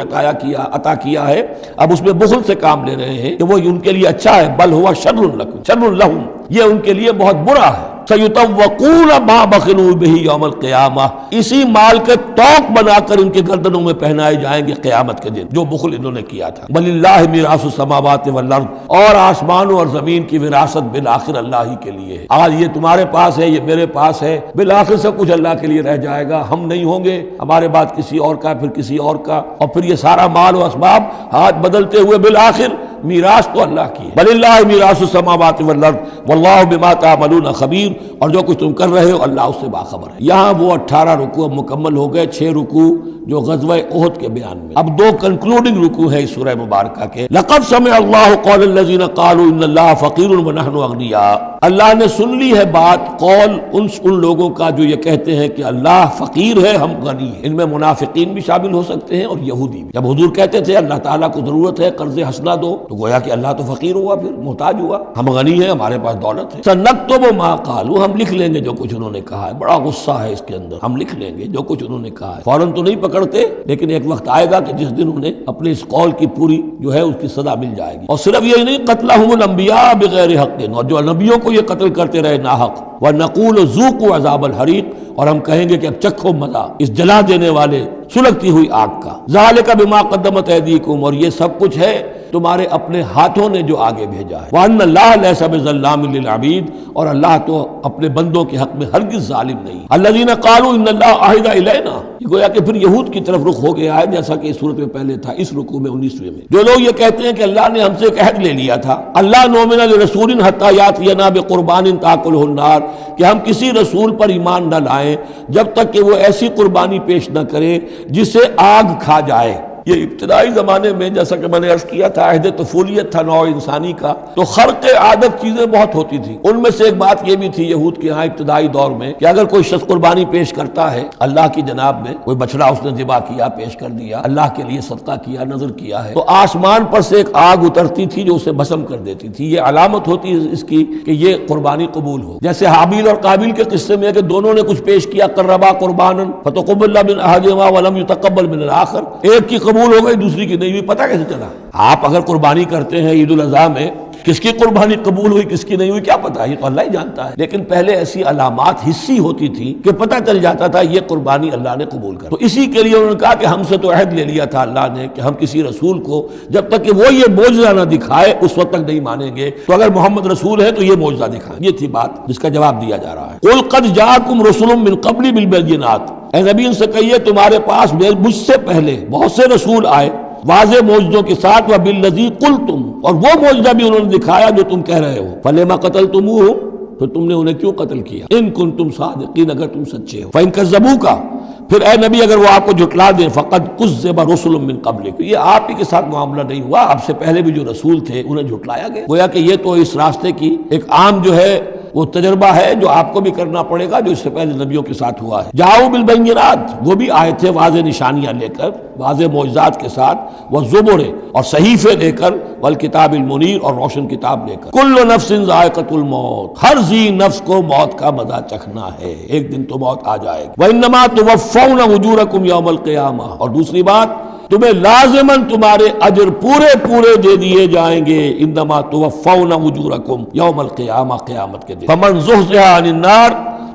Speaker 1: عطا کیا ہے، اب اس میں بخل سے کام لے رہے ہیں کہ وہ ان کے لیے اچھا ہے. بل ہوا شر لہم، یہ ان کے لیے بہت برا ہے. سیطوقون ما بخلوا به یوم القیامہ، اسی مال کے توق بنا کر ان کے گردنوں میں پہنائے جائیں گے قیامت کے دن جو بخل انہوں نے کیا تھا. وللہ میراث السماوات والارض، اور آسمانوں اور زمین کی وراثت بالآخر اللہ ہی کے لیے ہے. آج یہ تمہارے پاس ہے، یہ میرے پاس ہے، بالآخر سب کچھ اللہ کے لیے رہ جائے گا. ہم نہیں ہوں گے، ہمارے بعد کسی اور کا، پھر کسی اور کا، اور پھر یہ سارا مال و اسباب ہاتھ بدلتے ہوئے بالآخر میراث تو اللہ کی ہے. وللہ میراث السماوات والارض واللہ بما تعملون خبیر، اور جو کچھ تم کر رہے ہو اللہ اس سے باخبر ہے. یہاں وہ 18 رکوع اب مکمل ہو گئے، 6 رکوع جو غزوہ احد کے بیان میں. اب 2 کنکلوڈنگ رکوع ہے اس سورہ مبارکہ کے. لقد سمع اللہ قول الذین قالوا ان اللہ فقیر ونحن اغنیاء. اللہ نے سن لی ہے بات، قول ان لوگوں کا جو یہ کہتے ہیں کہ اللہ فقیر ہے، ہم غنی ہیں. ان میں منافقین بھی شامل ہو سکتے ہیں اور یہودی بھی. جب حضور کہتے تھے اللہ تعالیٰ کو ضرورت ہے قرض حسنہ دو، تو گویا کہ اللہ تو فقیر ہوا، پھر محتاج ہوا. ہم غنی ہیں، ہمارے پاس دولت ہے. سنکتب ما قالوا، ہم لکھ لیں گے جو کچھ انہوں نے کہا ہے. بڑا غصہ ہے اس کے اندر. ہم لکھ لیں گے جو کچھ انہوں نے کہا ہے. فوراً تو نہیں پکڑتے، لیکن ایک وقت آئے گا کہ جس دن انہیں اپنے اس قول کی پوری جو ہے اس کی سزا مل جائے گی. اور صرف یہ نہیں، قتلہم الانبیاء بغیر حق، اور جو نبیوں کو یہ قتل کرتے رہے ناحق. وَنَقُولُ ذُوقُوا عَذَابَ الْحَرِيقِ، اور ہم کہیں گے کہ اب چکھو مزہ اس جلا دینے والے سلگتی ہوئی آگ کا. ذَلِكَ بِمَا قَدَّمَتْ أَيْدِيكُمْ، اور یہ سب کچھ ہے تمہارے اپنے ہاتھوں نے جو آگے بھیجا ہے. وَأَنَّ اللَّهَ لَيْسَ بِظَلَّامٍ لِّلْعَبِيدِ، اور اللہ تو اپنے بندوں کے حق میں ہرگز ظالم نہیں. الَّذِينَ قَالُوا إِنَّ اللَّهَ عَهِدَ إِلَيْنَا، یہ گویا کہ پھر یہود کی طرف رخ ہو گیا ہے، جیسا کہ اس صورت میں پہلے تھا اس رکوع میں 19ویں میں. جو لوگ یہ کہتے ہیں کہ اللہ نے ہم سے ایک عہد لے لیا تھا، اللہ نؤمن لرسول حتى يأتينا بقربان تأكله النار، کہ ہم کسی رسول پر ایمان نہ لائیں جب تک کہ وہ ایسی قربانی پیش نہ کرے جسے آگ کھا جائے. یہ ابتدائی زمانے میں جیسا کہ میں نے عرض کیا تھا، عہد طفولیت تھا نوع انسانی کا، تو خرق عادت چیزیں بہت ہوتی تھی. ان میں سے ایک بات یہ بھی تھی یہود کے ہاں ابتدائی دور میں کہ اگر کوئی شخص قربانی پیش کرتا ہے اللہ کی جناب میں، کوئی بچڑا اس نے ذبح کیا، پیش کر دیا، اللہ کے لیے صدقہ کیا، نذر کیا ہے، تو آسمان پر سے ایک آگ اترتی تھی جو اسے بھسم کر دیتی تھی. یہ علامت ہوتی ہے اس کی کہ یہ قربانی قبول ہو. جیسے حابیل اور قابیل کے قصے میں ہے کہ دونوں نے کچھ پیش کیا، قربا قربانا فتقبل من احدهما ولم يتقبل من الاخر، ایک کی قبول ہو گئی دوسری کی نہیں ہوئی. پتہ کیسے چلا؟ آپ اگر قربانی کرتے ہیں عید الاضحیٰ میں، کس کی قربانی قبول ہوئی کس کی نہیں ہوئی کیا پتا، یہ تو اللہ ہی جانتا ہے. لیکن پہلے ایسی علامات حسی ہوتی تھی کہ پتہ چل جاتا تھا یہ قربانی اللہ نے قبول کر. تو اسی کے لیے انہوں نے کہا کہ ہم سے تو عہد لے لیا تھا اللہ نے کہ ہم کسی رسول کو جب تک کہ وہ یہ معجزہ نہ دکھائے اس وقت تک نہیں مانیں گے. تو اگر محمد رسول ہے تو یہ معجزہ دکھائیں. یہ تھی بات جس کا جواب دیا جا رہا ہے. قل قد جاءکم رسل من قبل بالبینات، اے نبی ان سے کہیے تمہارے پاس مجھ سے پہلے بہت سے رسول آئے واضح معجزوں کے ساتھ، وبالذی قلتم، اور وہ معجزہ بھی انہوں نے دکھایا جو تم کہہ رہے ہو. فلما قتلتموہم، تو تم نے انہیں کیوں قتل کیا؟ ان کنتم صادقین، اگر تم سچے ہو. فإن کذبوک، پھر اے نبی اگر وہ آپ کو جھٹلا دیں، فقد کذب رسل من قبلک، یہ آپ ہی کے ساتھ معاملہ نہیں ہوا، آپ سے پہلے بھی جو رسول تھے انہیں جھٹلایا گیا. گویا کہ یہ تو اس راستے کی ایک عام جو ہے وہ تجربہ ہے جو آپ کو بھی کرنا پڑے گا جو اس سے پہلے نبیوں کے ساتھ ہوا ہے. جاؤ بالبینات، وہ بھی آئے تھے واضح نشانیاں لے کر، واضح معجزات کے ساتھ، والزبر، اور صحیفے لے کر، والکتاب المنیر، اور روشن کتاب لے کر. کل نفس ذائقۃ الموت، ہر ذی نفس کو موت کا مزہ چکھنا ہے، ایک دن تو موت آ جائے گی. وانما توفون اجورکم یوم القیامہ، اور دوسری بات تمہیں لازماً تمہارے اجر پورے پورے دے دیے جائیں گے. انما توفون اجورکم یوم القیامہ، قیامت کے دن. فمن زحزح عن النار،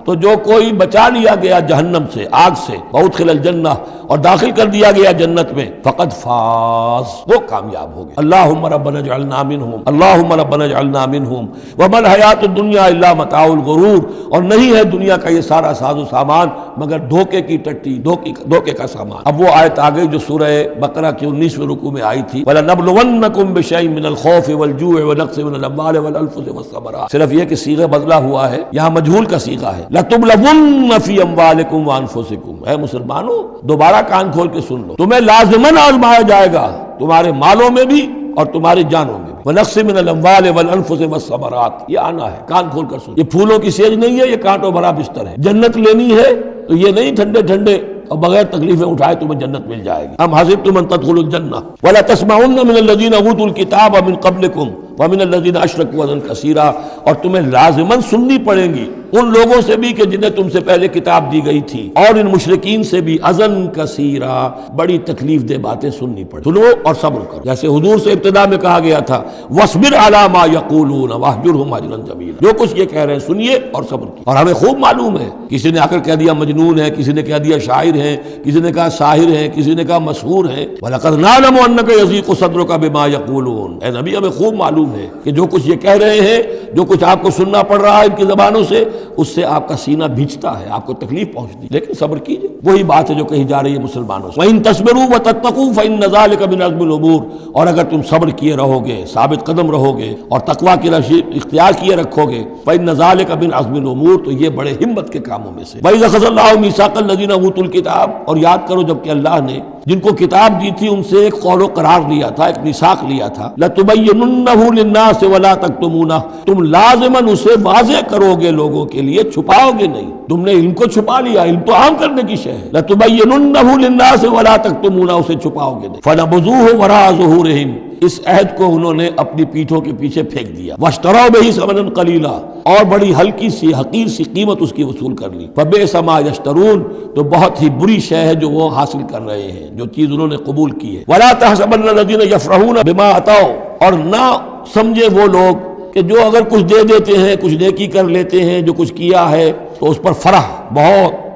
Speaker 1: تو جو کوئی بچا لیا گیا جہنم سے، آگ سے، وادخل الجنہ، اور داخل کر دیا گیا جنت میں، فقد فاز، وہ کامیاب ہو گیا۔ اللہم ربنا اجعلنا منہم، اللہم ربنا اجعلنا منہم، وما الحیات الدنیا الا متاع الغرور، اور نہیں ہے دنیا کا یہ سارا ساز و سامان مگر دھوکے کی ٹٹی، دھوکے کا سامان۔ اب وہ آیت آ گئی جو سورہ بقرہ کی 19ویں رکوع میں آئی تھی، وَلَنَبْلُوَنَّكُمْ بِشَيْءٍ مِّنَ الْخَوْفِ وَالْجُوعِ وَنَقْصٍ مِّنَ الْأَمْوَالِ وَالْأَنفُسِ وَالثَّمَرَاتِ، صرف یہ کہ صیغہ بدلا ہوا ہے، یہاں مجہول کا صیغہ ہے، لَتُبْلَوُنَّ فِي أَمْوَالِكُمْ وَأَنفُسِكُمْ۔ اے مسلمانوں دوبارہ کان کھول کے سن لو، تمہیں لازماً آزمایا جائے گا، تمہارے مالوں میں بھی اور تمہاری جانوں میں بھی۔ وَنَقْصٍ مِّنَ الْأَمْوَالِ وَالْأَنفُسِ وَالثَّمَرَاتِ، یہ آنا ہے، کان کھول کر سن۔ یہ پھولوں کی سیج نہیں ہے، یہ کانٹوں بھرا بستر ہے۔ جنت لینی ہے تو یہ نہیں ٹھنڈے ٹھنڈے اور بغیر تکلیفیں اٹھائے تمہیں جنت مل جائے گی۔ ام حسبتم ان تدخلوا الجنہ ولا تسمعن من الذین اوتوا الکتاب من قبلکم ومن الذین اشرکوا اذًا کثیرا، اور تمہیں لازماً سننی پڑیں گی ان لوگوں سے بھی کہ جنہیں تم سے پہلے کتاب دی گئی تھی، اور ان مشرکین سے بھی اذًا کثیرا، بڑی تکلیف دہ باتیں سننی پڑیں۔ سنو اور صبر کرو، جیسے حضور سے ابتدا میں کہا گیا تھا واصبر علی ما یقولون واہجرہم ہجرا جمیلا، جو کچھ یہ کہہ رہے ہیں سنیے اور صبر کیجیے۔ اور ہمیں خوب معلوم ہے، کسی نے آ کر کہہ دیا مجنون ہے، کسی نے کہہ دیا شاعر ہے، کسی نے کہا ساحر ہے، کسی نے کہا مسحور ہے۔ وَلَقَدْ نَعْلَمُ أَنَّكَ يَضِيقُ صَدْرُكَ بِمَا يَقُولُونَ، اے نبی ہمیں خوب معلوم ہے کہ جو کچھ یہ کہہ رہے ہیں، جو کچھ آپ کو سننا پڑ رہا ہے ان کی زبانوں سے، اس سے آپ کا سینہ بھیجتا ہے، آپ کو تکلیف پہنچتی ہے، لیکن صبر کیجیے۔ وہی بات ہے جو کہی جا رہی ہے مسلمانوں سے، وَإِن تَصْبِرُوا وَتَتَّقُوا فَإِنَّ ذَلِكَ مِنْ عَزْمِ الْأُمُورِ، اور اگر تم صبر کیے رہو گے، ثابت قدم رہو گے اور تقویٰ کی رشید اختیار کیے رکھو گے، فَإِنَّ ذَلِكَ مِنْ عَزْمِ الْأُمُورِ، تو یہ بڑے ہمت کے کاموں میں سے۔ وَإِذْ أَخَذَ اللَّهُ مِيثَاقَ الَّذِينَ أُوتُوا الْكِتَابَ، اور یاد کرو جب کہ اللہ نے جن کو کتاب دی تھی ان سے ایک قول و قرار لیا تھا، ایک میثاق لیا تھا، لَتُبَيِّنُنَّهُ لِلنَّاسِ وَلَا تَكْتُمُونَهُ، تم لازماً اسے واضح کرو گے لوگوں کے لیے، چھپاؤ گے نہیں۔ تم نے علم کو چھپا لیا، علم تو عام کرنے کی شے ہے، لَتُبَيِّنُنَّهُ لِلنَّاسِ وَلَا تَكْتُمُونَهُ، اسے چھپاؤ گے نہیں۔ فَنَبَذُوهُ وَرَاءَ ظُهُورِهِمْ، اس عہد کو انہوں نے اپنی پیٹھوں کے پیچھے پھینک دیا۔ وَاشْتَرَوْا بِهِ ثَمَنًا قَلِيلًا، اور بڑی ہلکی سی حقیر سی قیمت اس کی وصول کر لی۔ فَبِئْسَ مَا يَشْتَرُونَ، تو بہت ہی بری شے ہے جو وہ حاصل کر رہے ہیں، جو چیز انہوں نے قبول کی ہے۔ وَلَا تَحْسَبَنَّ الَّذِينَ يَفْرَحُونَ بِمَا أَتَوْا، اور نہ سمجھے وہ لوگ کہ جو اگر کچھ دے دیتے ہیں، کچھ نیکی کر لیتے ہیں، جو کچھ کیا ہے تو اس پر فرح بہت،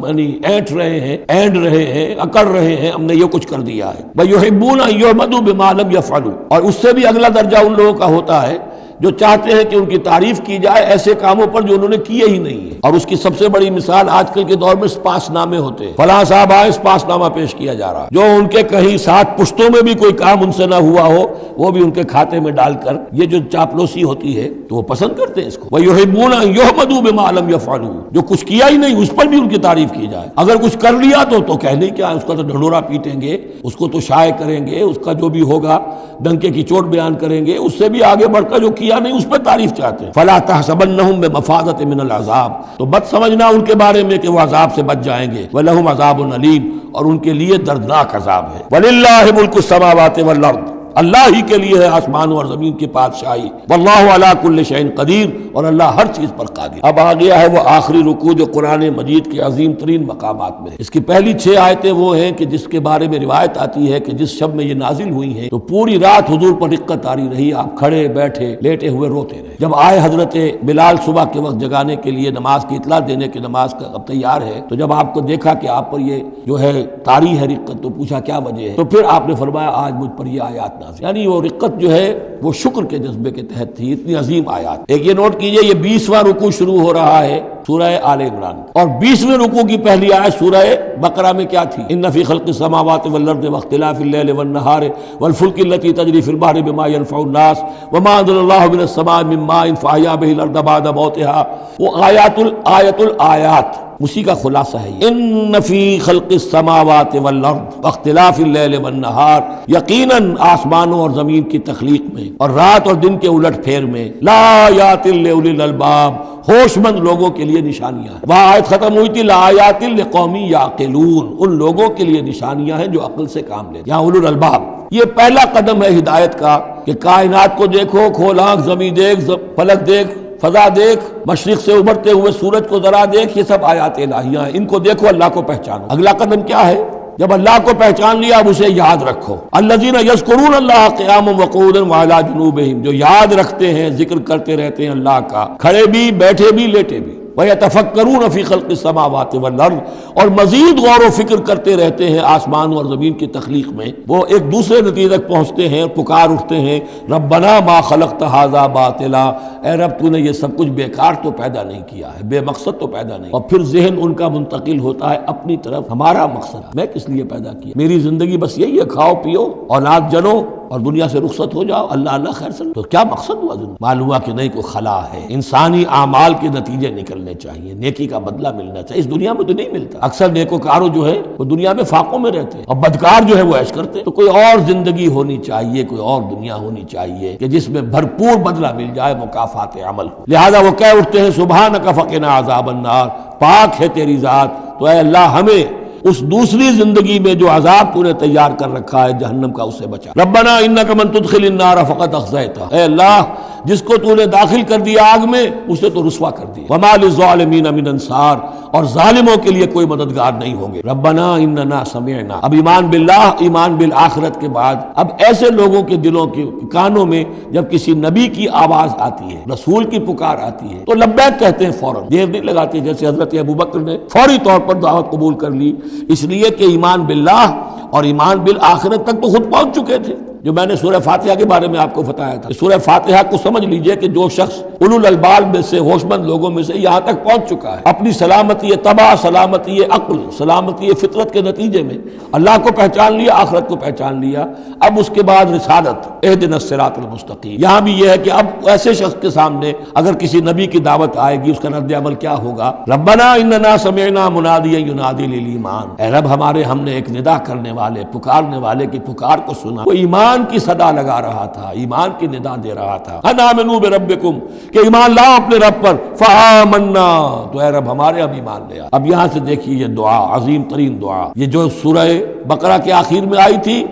Speaker 1: یعنی اینٹ رہے ہیں، اینڈ رہے ہیں، اکڑ رہے ہیں، ہم نے یہ کچھ کر دیا ہے۔ وَيُحِبُّونَ أَن يُحْمَدُوا بِمَا لَمْ يَفْعَلُوا، اور اس سے بھی اگلا درجہ ان لوگوں کا ہوتا ہے جو چاہتے ہیں کہ ان کی تعریف کی جائے ایسے کاموں پر جو انہوں نے کیے ہی نہیں ہیں۔ اور اس کی سب سے بڑی مثال آج کل کے دور میں سپاس نامے ہوتے ہیں، فلاں صاحب آئے سپاس نامہ پیش کیا جا رہا، جو ان کے کہیں ساتھ پشتوں میں بھی کوئی کام ان سے نہ ہوا ہو وہ بھی ان کے کھاتے میں ڈال کر، یہ جو چاپلوسی ہوتی ہے تو وہ پسند کرتے ہیں اس کو۔ وَيُحِبُّونَ أَن يُحْمَدُوا بِمَا لَمْ يَفْعَلُوا، جو کچھ کیا ہی نہیں اس پر بھی ان کی تعریف کی جائے، اگر کچھ کر لیا تو کہنے کیا، اس کا تو ڈھنڈورا پیٹیں گے، اس کو تو شائع کریں گے، اس کا جو بھی ہوگا ڈنکے کی چوٹ بیان کریں گے، اس سے بھی آگے بڑھ کر جو کیا نہیں اس پر تعریف چاہتے ہیں۔ فَلَا تَحْسَبَنَّهُمْ بِمَفَازَةٍ مِّنَ الْعَذَابِ، تو مت سمجھنا ان کے بارے میں کہ وہ عذاب سے بچ جائیں گے، وَلَهُمْ عَذَابٌ أَلِيمٌ، اور ان کے لیے دردناک عذاب ہے۔ وَلِلَّهِ مُلْكُ السَّمَاوَاتِ وَالْأَرْضِ، اللہ ہی کے لیے ہے آسمانوں اور زمین کی بادشاہی، واللہ علی کل شیء قدیر، اور اللہ ہر چیز پر قادر۔ اب آ گیا ہے وہ آخری رکوع جو قرآن مجید کے عظیم ترین مقامات میں ہے۔ اس کی پہلی 6 آیتیں وہ ہیں کہ جس کے بارے میں روایت آتی ہے کہ جس شب میں یہ نازل ہوئی ہیں تو پوری رات حضور پر رقت آری رہی، آپ کھڑے بیٹھے لیٹے ہوئے روتے رہے۔ جب آئے حضرت بلال صبح کے وقت جگانے کے لیے نماز کی اطلاع دینے کہ نماز کا اب تیار ہے، تو جب آپ کو دیکھا کہ آپ پر یہ جو ہے طاری ہے رقت، تو پوچھا کیا وجہ ہے، تو پھر آپ نے فرمایا آج مجھ پر یہ آیات نازل، یعنی وہ رقت جو ہے وہ شکر کے جذبے کے تحت تھی، اتنی عظیم آیات۔ ایک یہ نوٹ کیجئے، یہ 20واں رکوع شروع ہو رہا ہے سورہ آل عمران، اور 20ویں رکوع کی پہلی آیت سورہ بقرہ میں کیا تھی؟ ان فی خلق السماوات والارض واختلاف اللیل والنہار والفلک التی تجری فی البحر بما ينفع الناس وما انزل اللہ من السماء من ماء فاحیا به الارض بعد موتها، وہ آیت الآیات اسی کا خلاصہ ہے۔ ان فی خلق السماوات والارض واختلاف اللیل والنہار، یقیناً آسمانوں اور زمین کی تخلیق میں اور رات اور دن کے الٹ پھیر میں، لآیات لأولی الالباب، ہوش مند لوگوں کے لیے نشانیاں ہیں۔ وہاں آیت ختم ہوئی تھی لآیات لقوم یعقلون، ان لوگوں کے لیے نشانیاں ہیں جو عقل سے کام لیتے ہیں، یہاں اولو الالباب۔ یہ پہلا قدم ہے ہدایت کا کہ کائنات کو دیکھو، کھول آنکھ، زمین دیکھ، فلک دیکھ، فضا دیکھ، مشرق سے ابھرتے ہوئے سورج کو ذرا دیکھ، یہ سب آیات الہیہ ہیں، ان کو دیکھو، اللہ کو پہچانو۔ اگلا قدم کیا ہے؟ جب اللہ کو پہچان لیا اب اسے یاد رکھو۔ الذین یذکرون اللہ قیاما وقعودا وعلی جنوبہم، جو یاد رکھتے ہیں، ذکر کرتے رہتے ہیں اللہ کا، کھڑے بھی، بیٹھے بھی، لیٹے بھی۔ وَيَتَفَكَّرُونَ فِي خَلْقِ السَّمَاوَاتِ وَالْأَرْضِ، اور مزید غور و فکر کرتے رہتے ہیں آسمان اور زمین کی تخلیق میں. وہ ایک دوسرے نتیجے تک پہنچتے ہیں، پکار اٹھتے ہیں ربنا ما خلقت ھذا باطلا، اے رب تو نے یہ سب کچھ بیکار تو پیدا نہیں کیا ہے، بے مقصد تو پیدا نہیں. اور پھر ذہن ان کا منتقل ہوتا ہے اپنی طرف، ہمارا مقصد میں کس لیے پیدا کیا، میری زندگی بس یہی ہے، کھاؤ پیو اولاد جنو اور دنیا سے رخصت ہو جاؤ، اللہ اللہ خیر سن. تو کیا مقصد ہوا زندگی؟ معلوم ہوا کہ نہیں، کوئی خلا ہے. انسانی اعمال کے نتیجے نکلنے چاہیے، نیکی کا بدلہ ملنا چاہیے. اس دنیا میں تو نہیں ملتا. اکثر نیکوکاروں جو ہے وہ دنیا میں فاقوں میں رہتے ہیں اور بدکار جو ہے وہ عیش کرتے ہیں. تو کوئی اور زندگی ہونی چاہیے، کوئی اور دنیا ہونی چاہیے کہ جس میں بھرپور بدلہ مل جائے، مکافات عمل ہو. لہذا وہ کہہ اٹھتے ہیں سبحانک فقنا عذاب النار، پاک ہے تیری ذات، تو اے اللہ ہمیں اس دوسری زندگی میں جو عذاب تو نے تیار کر رکھا ہے جہنم کا، اس سے بچا. ربنا انک من تدخل النار فقد اخزیتہ، اے اللہ جس کو تو نے داخل کر دیا آگ میں اسے تو رسوا کر دیا. وما للظالمین من انصار، اور ظالموں کے لیے کوئی مددگار نہیں ہوں گے. ربنا اننا سمعنا، اب ایمان باللہ، ایمان بالآخرت کے بعد اب ایسے لوگوں کے دلوں کے کانوں میں جب کسی نبی کی آواز آتی ہے، رسول کی پکار آتی ہے، تو لبیک کہتے ہیں فوراً، دیر نہیں لگاتے. جیسے حضرت ابوبکر نے فوری طور پر دعوت قبول کر لی، اس لیے کہ ایمان باللہ اور ایمان بالآخرت تک تو خود پہنچ چکے تھے. جو میں نے سورہ فاتحہ کے بارے میں آپ کو بتایا تھا، سورہ فاتحہ کو سمجھ لیجئے کہ جو شخص اولو الالباب میں سے، ہوش مند لوگوں میں سے یہاں تک پہنچ چکا ہے، اپنی سلامتی طبع، سلامتی عقل، سلامتی فطرت کے نتیجے میں اللہ کو پہچان لیا، آخرت کو پہچان لیا. اب اس کے بعد رسالت، اہدنا الصراط المستقیم. یہاں بھی یہ ہے کہ اب ایسے شخص کے سامنے اگر کسی نبی کی دعوت آئے گی، اس کا رد عمل کیا ہوگا؟ ربنا اننا سمعنا منادیا ینادی للایمان، اے رب ہم نے ایک ندا کرنے والے، پکارنے والے کی پکار کو سنا. وہ ایمان کی صدا لگا رہا تھا، ایمان کی ندا دے رہا تھا. ان آمنوا بربکم، کہ ایمان لاؤ اپنے رب پر. فآمنا، تو اے رب ہمارے اب ایمان لیا. اب یہاں سے دیکھیے یہ دعا، عظیم ترین دعا، یہ جو سورہ بقرہ کے آخر میں آئی تھی،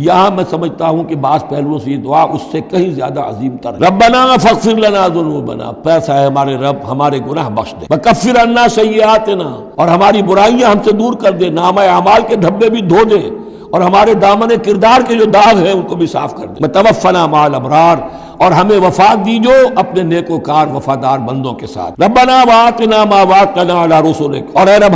Speaker 1: یہاں میں سمجھتا ہوں کہ بعض پہلوؤں سے یہ دعا اس سے کہیں زیادہ عظیم تر. ربنا فاغفر لنا ذنوبنا، پیسا ہے ہمارے رب ہمارے گناہ بخش دے. وکفر عنا سیئاتنا، اور ہماری برائیاں ہم سے دور کر دے، نامہ اعمال کے دھبے بھی دھو دے، اور ہمارے دامن کردار کے جو داغ ہیں ان کو بھی صاف کر دے. وتوفنا مع الابرار، اور ہمیں وفات دیجو اپنے نیکوکار وفادار بندوں کے ساتھ. ربنا وآتنا ما وعدتنا علی رسلک، اور اے رب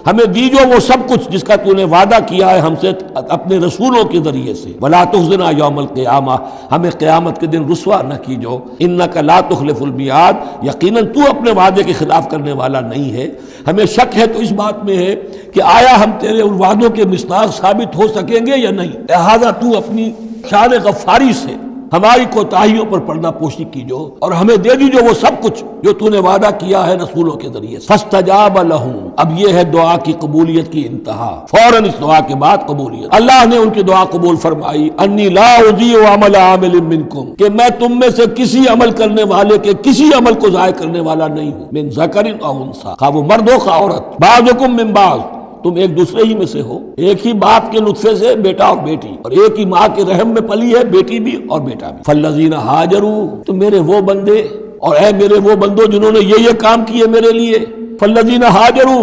Speaker 1: ہمیں دیجو وہ سب کچھ جس کا تو نے وعدہ کیا ہے ہم سے اپنے رسولوں کے ذریعے سے. ولا تخزنا یوم القیامہ، ہمیں قیامت کے دن رسوا نہ کیجو. انک لا تخلف المیعاد، یقیناً تو اپنے وعدے کے خلاف کرنے والا نہیں ہے. ہمیں شک ہے تو اس بات میں ہے کہ آیا ہم تیرے ان وعدوں کے مصداق ثابت ہو سکیں گے یا نہیں. لہذا تو اپنی شان غفاری سے ہماری کوتاہیوں پر پردہ پوشی کیجو، اور ہمیں دے دیجو وہ سب کچھ جو تو نے وعدہ کیا ہے رسولوں کے ذریعے سے. فاستجاب لہم، اب یہ ہے دعا کی قبولیت کی انتہا. فوراً اس دعا کے بعد قبولیت، اللہ نے ان کی دعا قبول فرمائی. انی لا اضیع عمل عامل منکم، کہ میں تم میں سے کسی عمل کرنے والے کے کسی عمل کو ضائع کرنے والا نہیں ہوں. من ذکر او انثی، خواہ وہ مرد ہو خواہ عورت. بعضکم من بعض، تم ایک دوسرے ہی میں سے ہو، ایک ہی باپ کے نطفے سے بیٹا اور بیٹی، اور ایک ہی ماں کے رحم میں پلی ہے بیٹی بھی اور بیٹا بھی. فالذین ہاجروا، تو میرے وہ بندے اور اے میرے وہ بندوں جنہوں نے یہ کام کیے میرے لیے. فالذین ہاجروا،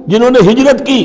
Speaker 1: جنہوں نے ہجرت کی.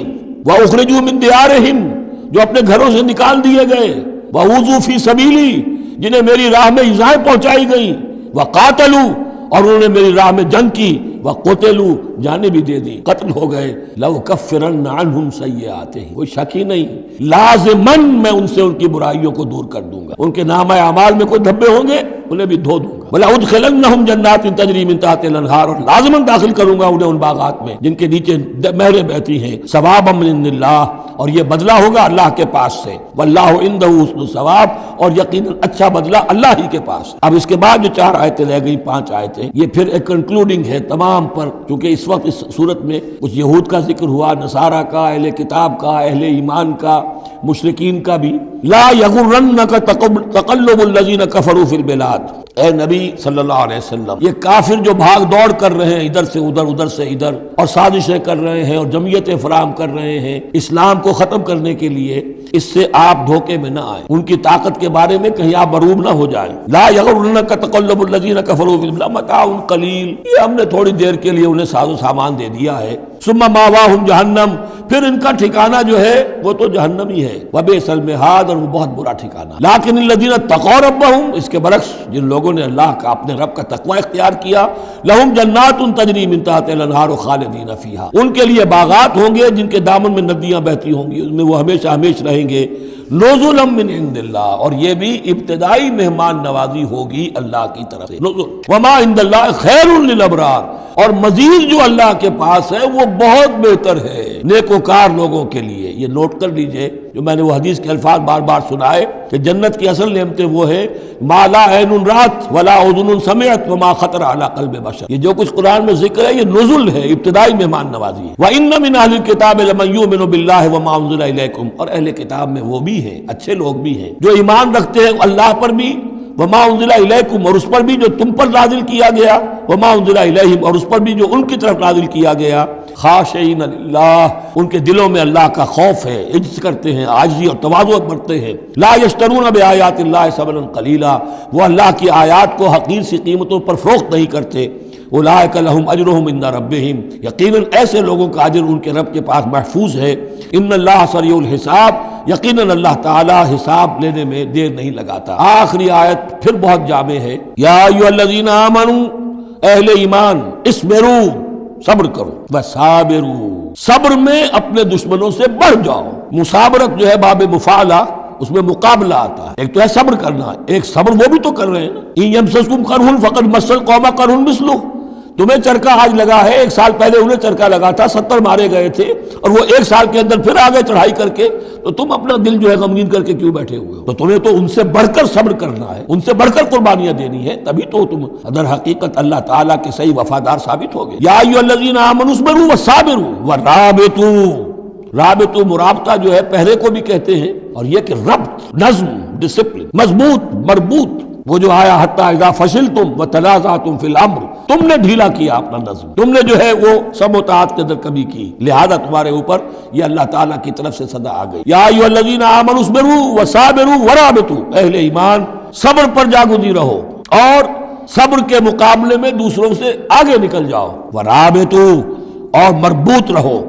Speaker 1: واخرجوا من دیارہم، جو اپنے گھروں سے نکال دیے گئے. واوذوا فی سبیلی، جنہیں میری راہ میں ایذائیں پہنچائی گئیں. وقاتلوا، اور انہوں نے میری راہ میں جنگ کی. وقتلوا، جانیں بھی دے دی، قتل ہو گئے. لَأُكَفِّرَنَّ عَنْهُمْ سَيِّئَاتِهِمْ، کوئی شک ہی نہیں، لازماً میں ان سے ان کی برائیوں کو دور کر دوں گا. ان کے نامہ اعمال میں کوئی دھبے ہوں گے انہیں بھی دھو دوں گا. وَلَأُدْخِلَنَّهُمْ جَنَّاتٍ تَجْرِي مِن تَحْتِهَا الْأَنْهَارُ، اور لازماً داخل کروں گا انہیں ان باغات میں جن کے نیچے نہریں بہتی ہیں. ثوابا من عند اللہ، اور یہ بدلہ ہوگا اللہ کے پاس سے. واللہ عنده حسن الثواب، اور یقیناً اچھا بدلہ اللہ ہی کے پاس. اب اس کے بعد جو 4 آیتیں رہ گئی، 5 آیتیں، یہ پھر ایک کنکلوڈنگ ہے تمام پر، کیونکہ اس وقت اس صورت میں کچھ یہود کا ذکر ہوا، نصارہ کا، اہل کتاب کا، اہل ایمان کا، مشرکین کا بھی. لا یغرنک تقلب الذین کفروا فی البلاد، اے نبی صلی اللہ علیہ وسلم، یہ کافر جو بھاگ دوڑ کر رہے ہیں ادھر سے ادھر، ادھر سے ادھر، اور سازشیں کر رہے ہیں اور جمعیتیں فراہم کر رہے ہیں اسلام کو ختم کرنے کے لیے، اس سے آپ دھوکے میں نہ آئیں، ان کی طاقت کے بارے میں کہیں آپ مروب نہ ہو جائیں. لا یغرنک تقلب الذین کفروا فی البلاد متاع قلیل، یہ ہم نے تھوڑی دیر کے لیے انہیں ساز و سامان دے دیا ہے. ثم ماواہم جہنم، پھر ان کا ٹھکانہ جو ہے وہ تو جہنم ہی ہے. وبئس المہاد، اور وہ بہت برا ٹھکانہ. لیکن الذین اتقوا ربہم، اس کے برعکس جن لوگوں لوگوں نے اللہ کا اپنے رب کا تقوی اختیار کیا، لہم جنات تجری من تحتہا الانہار خالدین فیہا، ان کے لیے باغات ہوں گے جن کے دامن میں ندیاں بہتی ہوں گی، اس میں وہ ہمیشہ ہمیشہ رہیں گے، نزلا من عند اللہ، اور یہ بھی ابتدائی مہمان نوازی ہوگی اللہ کی طرف سے، نزل وما عند اللہ خیر للابرار، اور مزید جو اللہ کے پاس ہے وہ بہت بہتر ہے نیکوکار لوگوں کے لیے۔ یہ نوٹ کر لیجئے، جو میں نے وہ حدیث کے الفاظ بار بار سنائے کہ جنت کی اصل نعمتیں وہ ہے ما لا عین رات ولا اذن سمعت وما خطر علی قلب بشر، یہ جو کچھ قرآن میں ذکر ہے یہ نزل ہے، ابتدائی مہمان نوازی ہے۔ وَإِنَّ مِنْ أَهْلِ الْكِتَابِ لَمَن يُؤْمِنُ بِاللَّهِ وَمَا أُنزِلَ إِلَيْكُمْ، اور اہل کتاب میں وہ بھی ہیں، اچھے لوگ بھی ہیں جو ایمان رکھتے ہیں اللہ پر بھی، وما انزل الیکم، اور اس پر بھی جو تم پر نازل کیا گیا، وما انزل الیہم، اور اس پر بھی جو ان کی طرف نازل کیا گیا، خاشعین للہ، ان کے دلوں میں اللہ کا خوف ہے، عجز کرتے ہیں، عاجزی اور تواضع برتتے ہیں، لا یشترون بآیات اللہ ثمنا قلیلا، وہ اللہ کی آیات کو حقیر سی قیمتوں پر فروخت نہیں کرتے، اولئک لہم اجرہم عند ربہم، یقیناً ایسے لوگوں کا اجر ان کے رب کے پاس محفوظ ہے، ان اللہ سریع الحساب، یقیناً اللہ تعالیٰ حساب لینے میں دیر نہیں لگاتا۔ آخری آیت پھر بہت جامع ہے، یا ایھا الذین آمنوا، اہل ایمان، اصبروا، صبر کرو، وصابروا، صبر میں اپنے دشمنوں سے بڑھ جاؤ۔ مصابرت جو ہے باب مفعلہ، اس میں مقابلہ آتا ہے، ایک تو ہے صبر کرنا، ایک صبر وہ بھی تو کر رہے ہیں نا، ان یمسسکم قرح فقد مس القوم قرح مثلہ، تمہیں چرکا آج لگا ہے، ایک سال پہلے انہیں چرکا لگا تھا، 70 مارے گئے تھے، اور وہ ایک سال کے اندر پھر آگے چڑھائی کر کے، تو تم اپنا دل جو ہے غمگین کر کے کیوں بیٹھے ہوئے ہو؟ تو تمہیں تو ان سے بڑھ کر صبر کرنا ہے، ان سے بڑھ کر قربانیاں دینی ہے، تبھی تو تم در حقیقت اللہ تعالیٰ کے صحیح وفادار ثابت ہوگے۔ یا ایھا الذین آمنوا اصبروا وصابروا ورابطوا، رابطو مرابطہ جو ہے پہرے کو بھی کہتے ہیں، اور یہ کہ ربط، نظم، ڈسپلن، مضبوط، مربوط، وہ جو آیا حتی اذا فشلتم وتنازعتم فی الامر، تم نے ڈھیلا کیا اپنا نظم، تم نے جو ہے وہ سب اطاعت کے اندر کمی کی، لہذا تمہارے اوپر یہ اللہ تعالیٰ کی طرف سے صدا آ گئی۔ یا ایھا الذین آمنوا اصبروا وصابروا ورابطوا، اہل ایمان صبر پر جاگزی رہو اور صبر کے مقابلے میں دوسروں سے آگے نکل جاؤ، ورابطوا، اور مربوط رہو،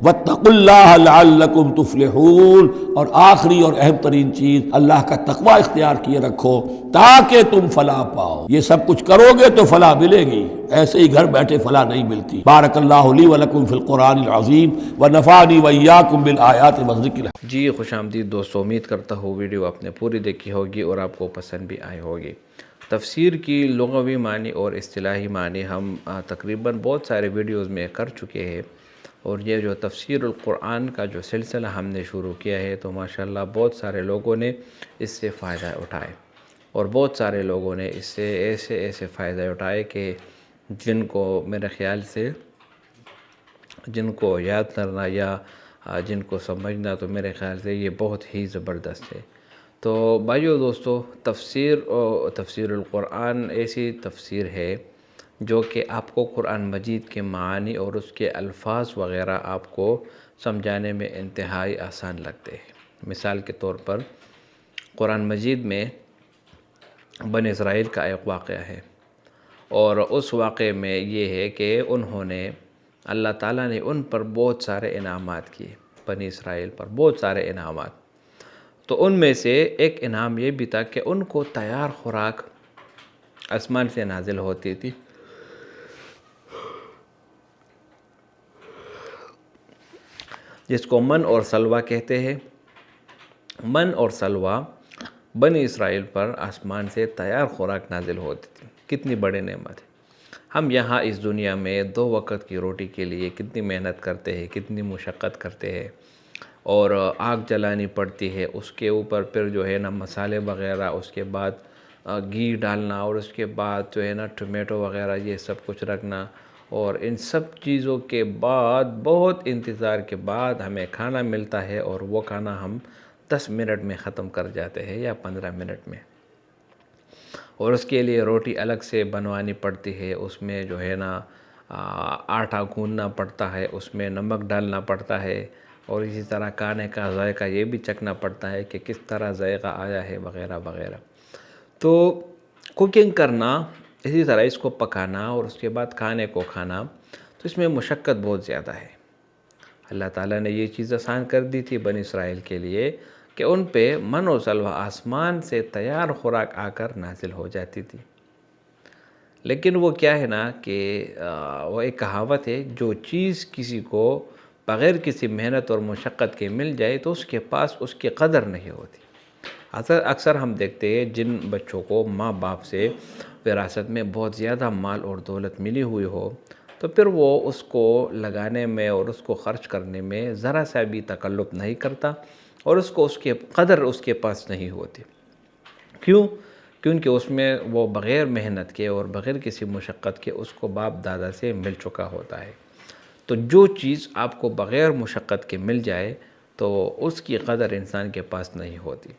Speaker 1: واتقوا اللہ لعلکم تفلحون، اور آخری اور اہم ترین چیز اللہ کا تقوی اختیار کیے رکھو تاکہ تم فلاح پاؤ۔ یہ سب کچھ کرو گے تو فلاح ملے گی، ایسے ہی گھر بیٹھے فلاح نہیں ملتی۔ بارک اللہ لی ولکم فی القرآن العظیم ونفعنی وایاکم بالآیات والذکر۔
Speaker 2: جی خوش آمدید دوستو، امید کرتا ہوں ویڈیو آپ نے پوری دیکھی ہوگی اور آپ کو پسند بھی آئی ہوگی۔ تفسیر کی لغوی معنی اور اصطلاحی معنی ہم تقریباً بہت سارے ویڈیوز میں کر چکے ہیں، اور یہ جو تفسیر القرآن کا جو سلسلہ ہم نے شروع کیا ہے تو ماشاءاللہ بہت سارے لوگوں نے اس سے فائدہ اٹھائے، اور بہت سارے لوگوں نے اس سے ایسے فائدہ اٹھائے کہ جن کو میرے خیال سے جن کو یاد کرنا یا جن کو سمجھنا تو میرے خیال سے یہ بہت ہی زبردست ہے۔ تو بھائیو دوستو، تفسیر القرآن ایسی تفسیر ہے جو کہ آپ کو قرآن مجید کے معانی اور اس کے الفاظ وغیرہ آپ کو سمجھانے میں انتہائی آسان لگتے ہیں۔ مثال کے طور پر قرآن مجید میں بنی اسرائیل کا ایک واقعہ ہے، اور اس واقعے میں یہ ہے کہ انہوں نے اللہ تعالیٰ نے ان پر بہت سارے انعامات کیے، بنی اسرائیل پر بہت سارے انعامات، تو ان میں سے ایک انعام یہ بھی تھا کہ ان کو تیار خوراک آسمان سے نازل ہوتی تھی، جس کو من اور سلویٰ کہتے ہیں۔ من اور سلویٰ بنی اسرائیل پر آسمان سے تیار خوراک نازل ہوتی تھی۔ کتنی بڑی نعمت ہے۔ ہم یہاں اس دنیا میں 2 وقت کی روٹی کے لیے کتنی محنت کرتے ہیں، کتنی مشقت کرتے ہیں، اور آگ جلانی پڑتی ہے، اس کے اوپر پھر جو ہے نا مسالے وغیرہ، اس کے بعد گھی ڈالنا، اور اس کے بعد جو ہے نا ٹمیٹو وغیرہ یہ سب کچھ رکھنا، اور ان سب چیزوں کے بعد بہت انتظار کے بعد ہمیں کھانا ملتا ہے، اور وہ کھانا ہم 10 منٹ میں ختم کر جاتے ہیں یا 15 منٹ میں، اور اس کے لیے روٹی الگ سے بنوانی پڑتی ہے، اس میں جو ہے نا آٹا گوندنا پڑتا ہے، اس میں نمک ڈالنا پڑتا ہے، اور اسی طرح کھانے کا ذائقہ یہ بھی چکھنا پڑتا ہے کہ کس طرح ذائقہ آیا ہے وغیرہ وغیرہ۔ تو کوکنگ کرنا، اسی طرح اس کو پکانا اور اس کے بعد کھانے کو کھانا، تو اس میں مشقت بہت زیادہ ہے۔ اللہ تعالیٰ نے یہ چیز آسان کر دی تھی بنی اسرائیل کے لیے کہ ان پہ من و سلویٰ آسمان سے تیار خوراک آ کر نازل ہو جاتی تھی، لیکن وہ کیا ہے نا کہ وہ ایک کہاوت ہے، جو چیز کسی کو بغیر کسی محنت اور مشقت کے مل جائے تو اس کے پاس اس کی قدر نہیں ہوتی۔ اکثر ہم دیکھتے ہیں جن بچوں کو ماں باپ سے وراثت میں بہت زیادہ مال اور دولت ملی ہوئی ہو، تو پھر وہ اس کو لگانے میں اور اس کو خرچ کرنے میں ذرا سا بھی تکلف نہیں کرتا، اور اس کے قدر اس کے پاس نہیں ہوتی۔ کیوں؟ کیونکہ اس میں وہ بغیر محنت کے اور بغیر کسی مشقت کے اس کو باپ دادا سے مل چکا ہوتا ہے۔ تو جو چیز آپ کو بغیر مشقت کے مل جائے تو اس کی قدر انسان کے پاس نہیں ہوتی۔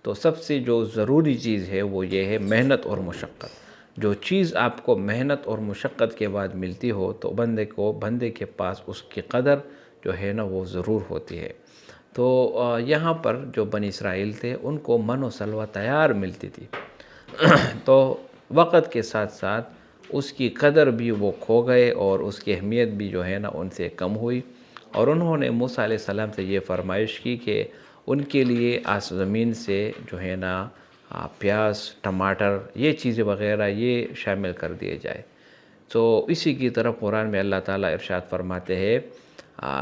Speaker 2: تو سب سے جو ضروری چیز ہے وہ یہ ہے محنت اور مشقت۔ جو چیز آپ کو محنت اور مشقت کے بعد ملتی ہو تو بندے کے پاس اس کی قدر جو ہے نا وہ ضرور ہوتی ہے۔ تو یہاں پر جو بنی اسرائیل تھے ان کو من و سلوہ تیار ملتی تھی، تو وقت کے ساتھ ساتھ اس کی قدر بھی وہ کھو گئے اور اس کی اہمیت بھی جو ہے نا ان سے کم ہوئی، اور انہوں نے موسیٰ علیہ السلام سے یہ فرمائش کی کہ ان کے لیے زمین سے جو ہے نا پیاز، ٹماٹر، یہ چیزیں وغیرہ یہ شامل کر دیے جائے۔ تو اسی کی طرف قرآن میں اللہ تعالیٰ ارشاد فرماتے ہیں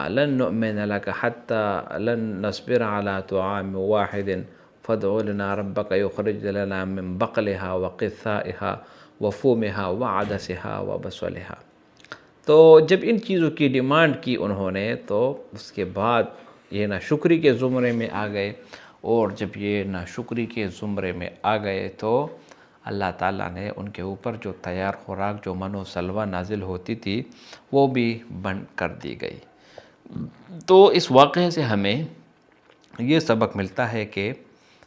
Speaker 2: لن نؤمن لك حتى لن نصبر على طعام واحد فادع لنا ربك يخرج لنا من بقلها وقثائها وفومها وعدسها وبصلها۔ تو جب ان چیزوں کی ڈیمانڈ کی انہوں نے تو اس کے بعد یہ ناشکری کے زمرے میں آ گئے، اور جب یہ ناشکری کے زمرے میں آ گئے تو اللہ تعالیٰ نے ان کے اوپر جو تیار خوراک جو من و سلوہ نازل ہوتی تھی وہ بھی بند کر دی گئی۔ تو اس واقعے سے ہمیں یہ سبق ملتا ہے کہ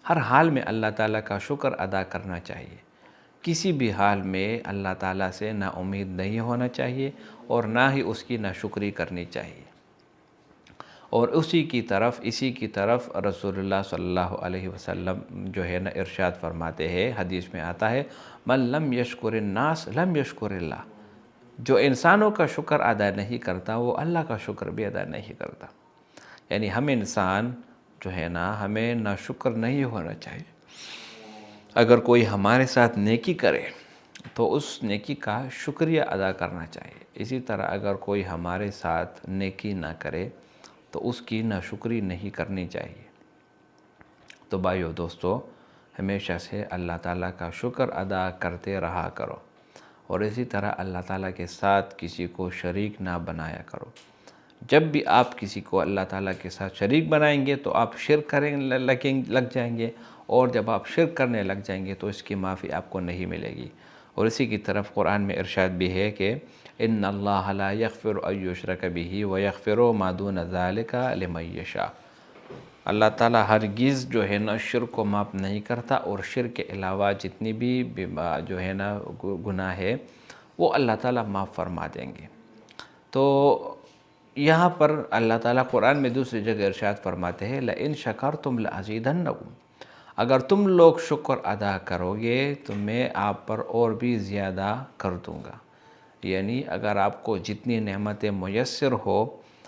Speaker 2: ہر حال میں اللہ تعالیٰ کا شکر ادا کرنا چاہیے۔ کسی بھی حال میں اللہ تعالیٰ سے نا امید نہیں ہونا چاہیے اور نہ ہی اس کی ناشکری کرنی چاہیے۔ اور اسی کی طرف رسول اللہ صلی اللہ علیہ وسلم جو ہے نا ارشاد فرماتے ہیں، حدیث میں آتا ہے من لم یشکر الناس لم یشکر اللہ۔ جو انسانوں کا شکر ادا نہیں کرتا وہ اللہ کا شکر بھی ادا نہیں کرتا۔ یعنی ہم انسان جو ہے نا ہمیں ناشکر نہیں ہونا چاہیے۔ اگر کوئی ہمارے ساتھ نیکی کرے تو اس نیکی کا شکریہ ادا کرنا چاہیے۔ اسی طرح اگر کوئی ہمارے ساتھ نیکی نہ کرے تو اس کی ناشکری نہیں کرنی چاہیے۔ تو بھائیو دوستو، ہمیشہ سے اللہ تعالیٰ کا شکر ادا کرتے رہا کرو، اور اسی طرح اللہ تعالیٰ کے ساتھ کسی کو شریک نہ بنایا کرو۔ جب بھی آپ کسی کو اللہ تعالیٰ کے ساتھ شریک بنائیں گے تو آپ شرک کریں لگ جائیں گے، اور جب آپ شرک کرنے لگ جائیں گے تو اس کی معافی آپ کو نہیں ملے گی۔ اور اسی کی طرف قرآن میں ارشاد بھی ہے کہ ان اللہ لا یغفر ان یشرک بہ ویغفر ما دون ذلک لمن یشاء۔ اللہ تعالیٰ ہرگز جو ہے نا شرک کو معاف نہیں کرتا، اور شرک کے علاوہ جتنی بھی جو ہے نا گناہ ہے وہ اللہ تعالیٰ معاف فرما دیں گے۔ تو یہاں پر اللہ تعالیٰ قرآن میں دوسری جگہ ارشاد فرماتے ہیں لئن شکرتم لازیدنکم۔ اگر تم لوگ شکر ادا کرو گے تو میں آپ پر اور بھی زیادہ کر دوں گا۔ یعنی اگر آپ کو جتنی نعمتیں میسر ہو،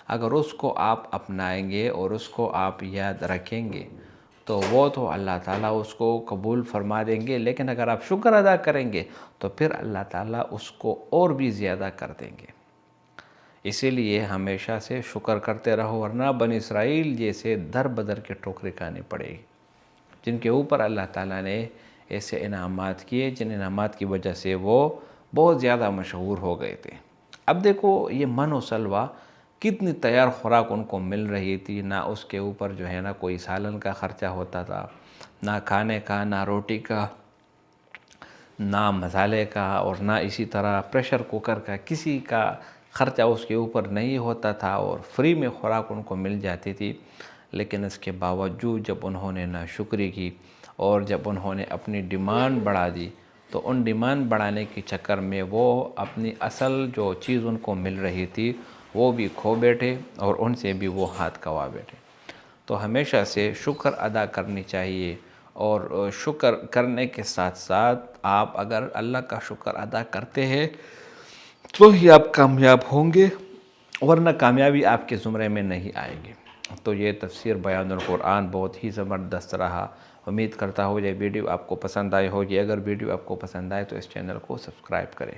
Speaker 2: اگر اس کو آپ اپنائیں گے اور اس کو آپ یاد رکھیں گے تو وہ تو اللہ تعالیٰ اس کو قبول فرما دیں گے، لیکن اگر آپ شکر ادا کریں گے تو پھر اللہ تعالیٰ اس کو اور بھی زیادہ کر دیں گے۔ اسی لیے ہمیشہ سے شکر کرتے رہو، ورنہ بنی اسرائیل جیسے در بدر کے ٹوکرے کھانی پڑے گی، جن کے اوپر اللہ تعالیٰ نے ایسے انعامات کیے جن انعامات کی وجہ سے وہ بہت زیادہ مشہور ہو گئے تھے۔ اب دیکھو یہ من و سلوہ کتنی تیار خوراک ان کو مل رہی تھی، نہ اس کے اوپر جو ہے نا کوئی سالن کا خرچہ ہوتا تھا، نہ کھانے کا، نہ روٹی کا، نہ مسالے کا، اور نہ اسی طرح پریشر کوکر کا، کسی کا خرچہ اس کے اوپر نہیں ہوتا تھا، اور فری میں خوراک ان کو مل جاتی تھی۔ لیکن اس کے باوجود جب انہوں نے ناشکری کی اور جب انہوں نے اپنی ڈیمانڈ بڑھا دی تو ان ڈیمانڈ بڑھانے کے چکر میں وہ اپنی اصل جو چیز ان کو مل رہی تھی وہ بھی کھو بیٹھے، اور ان سے بھی وہ ہاتھ گنوا بیٹھے۔ تو ہمیشہ سے شکر ادا کرنی چاہیے، اور شکر کرنے کے ساتھ ساتھ آپ اگر اللہ کا شکر ادا کرتے ہیں تو ہی آپ کامیاب ہوں گے، ورنہ کامیابی آپ کے زمرے میں نہیں آئے گی۔ تو یہ تفسیر بیان القرآن بہت ہی زبردست رہا. امید کرتا ہوں یہ ویڈیو آپ کو پسند آئی ہوگی. اگر ویڈیو آپ کو پسند آئے تو اس چینل کو سبسکرائب کریں.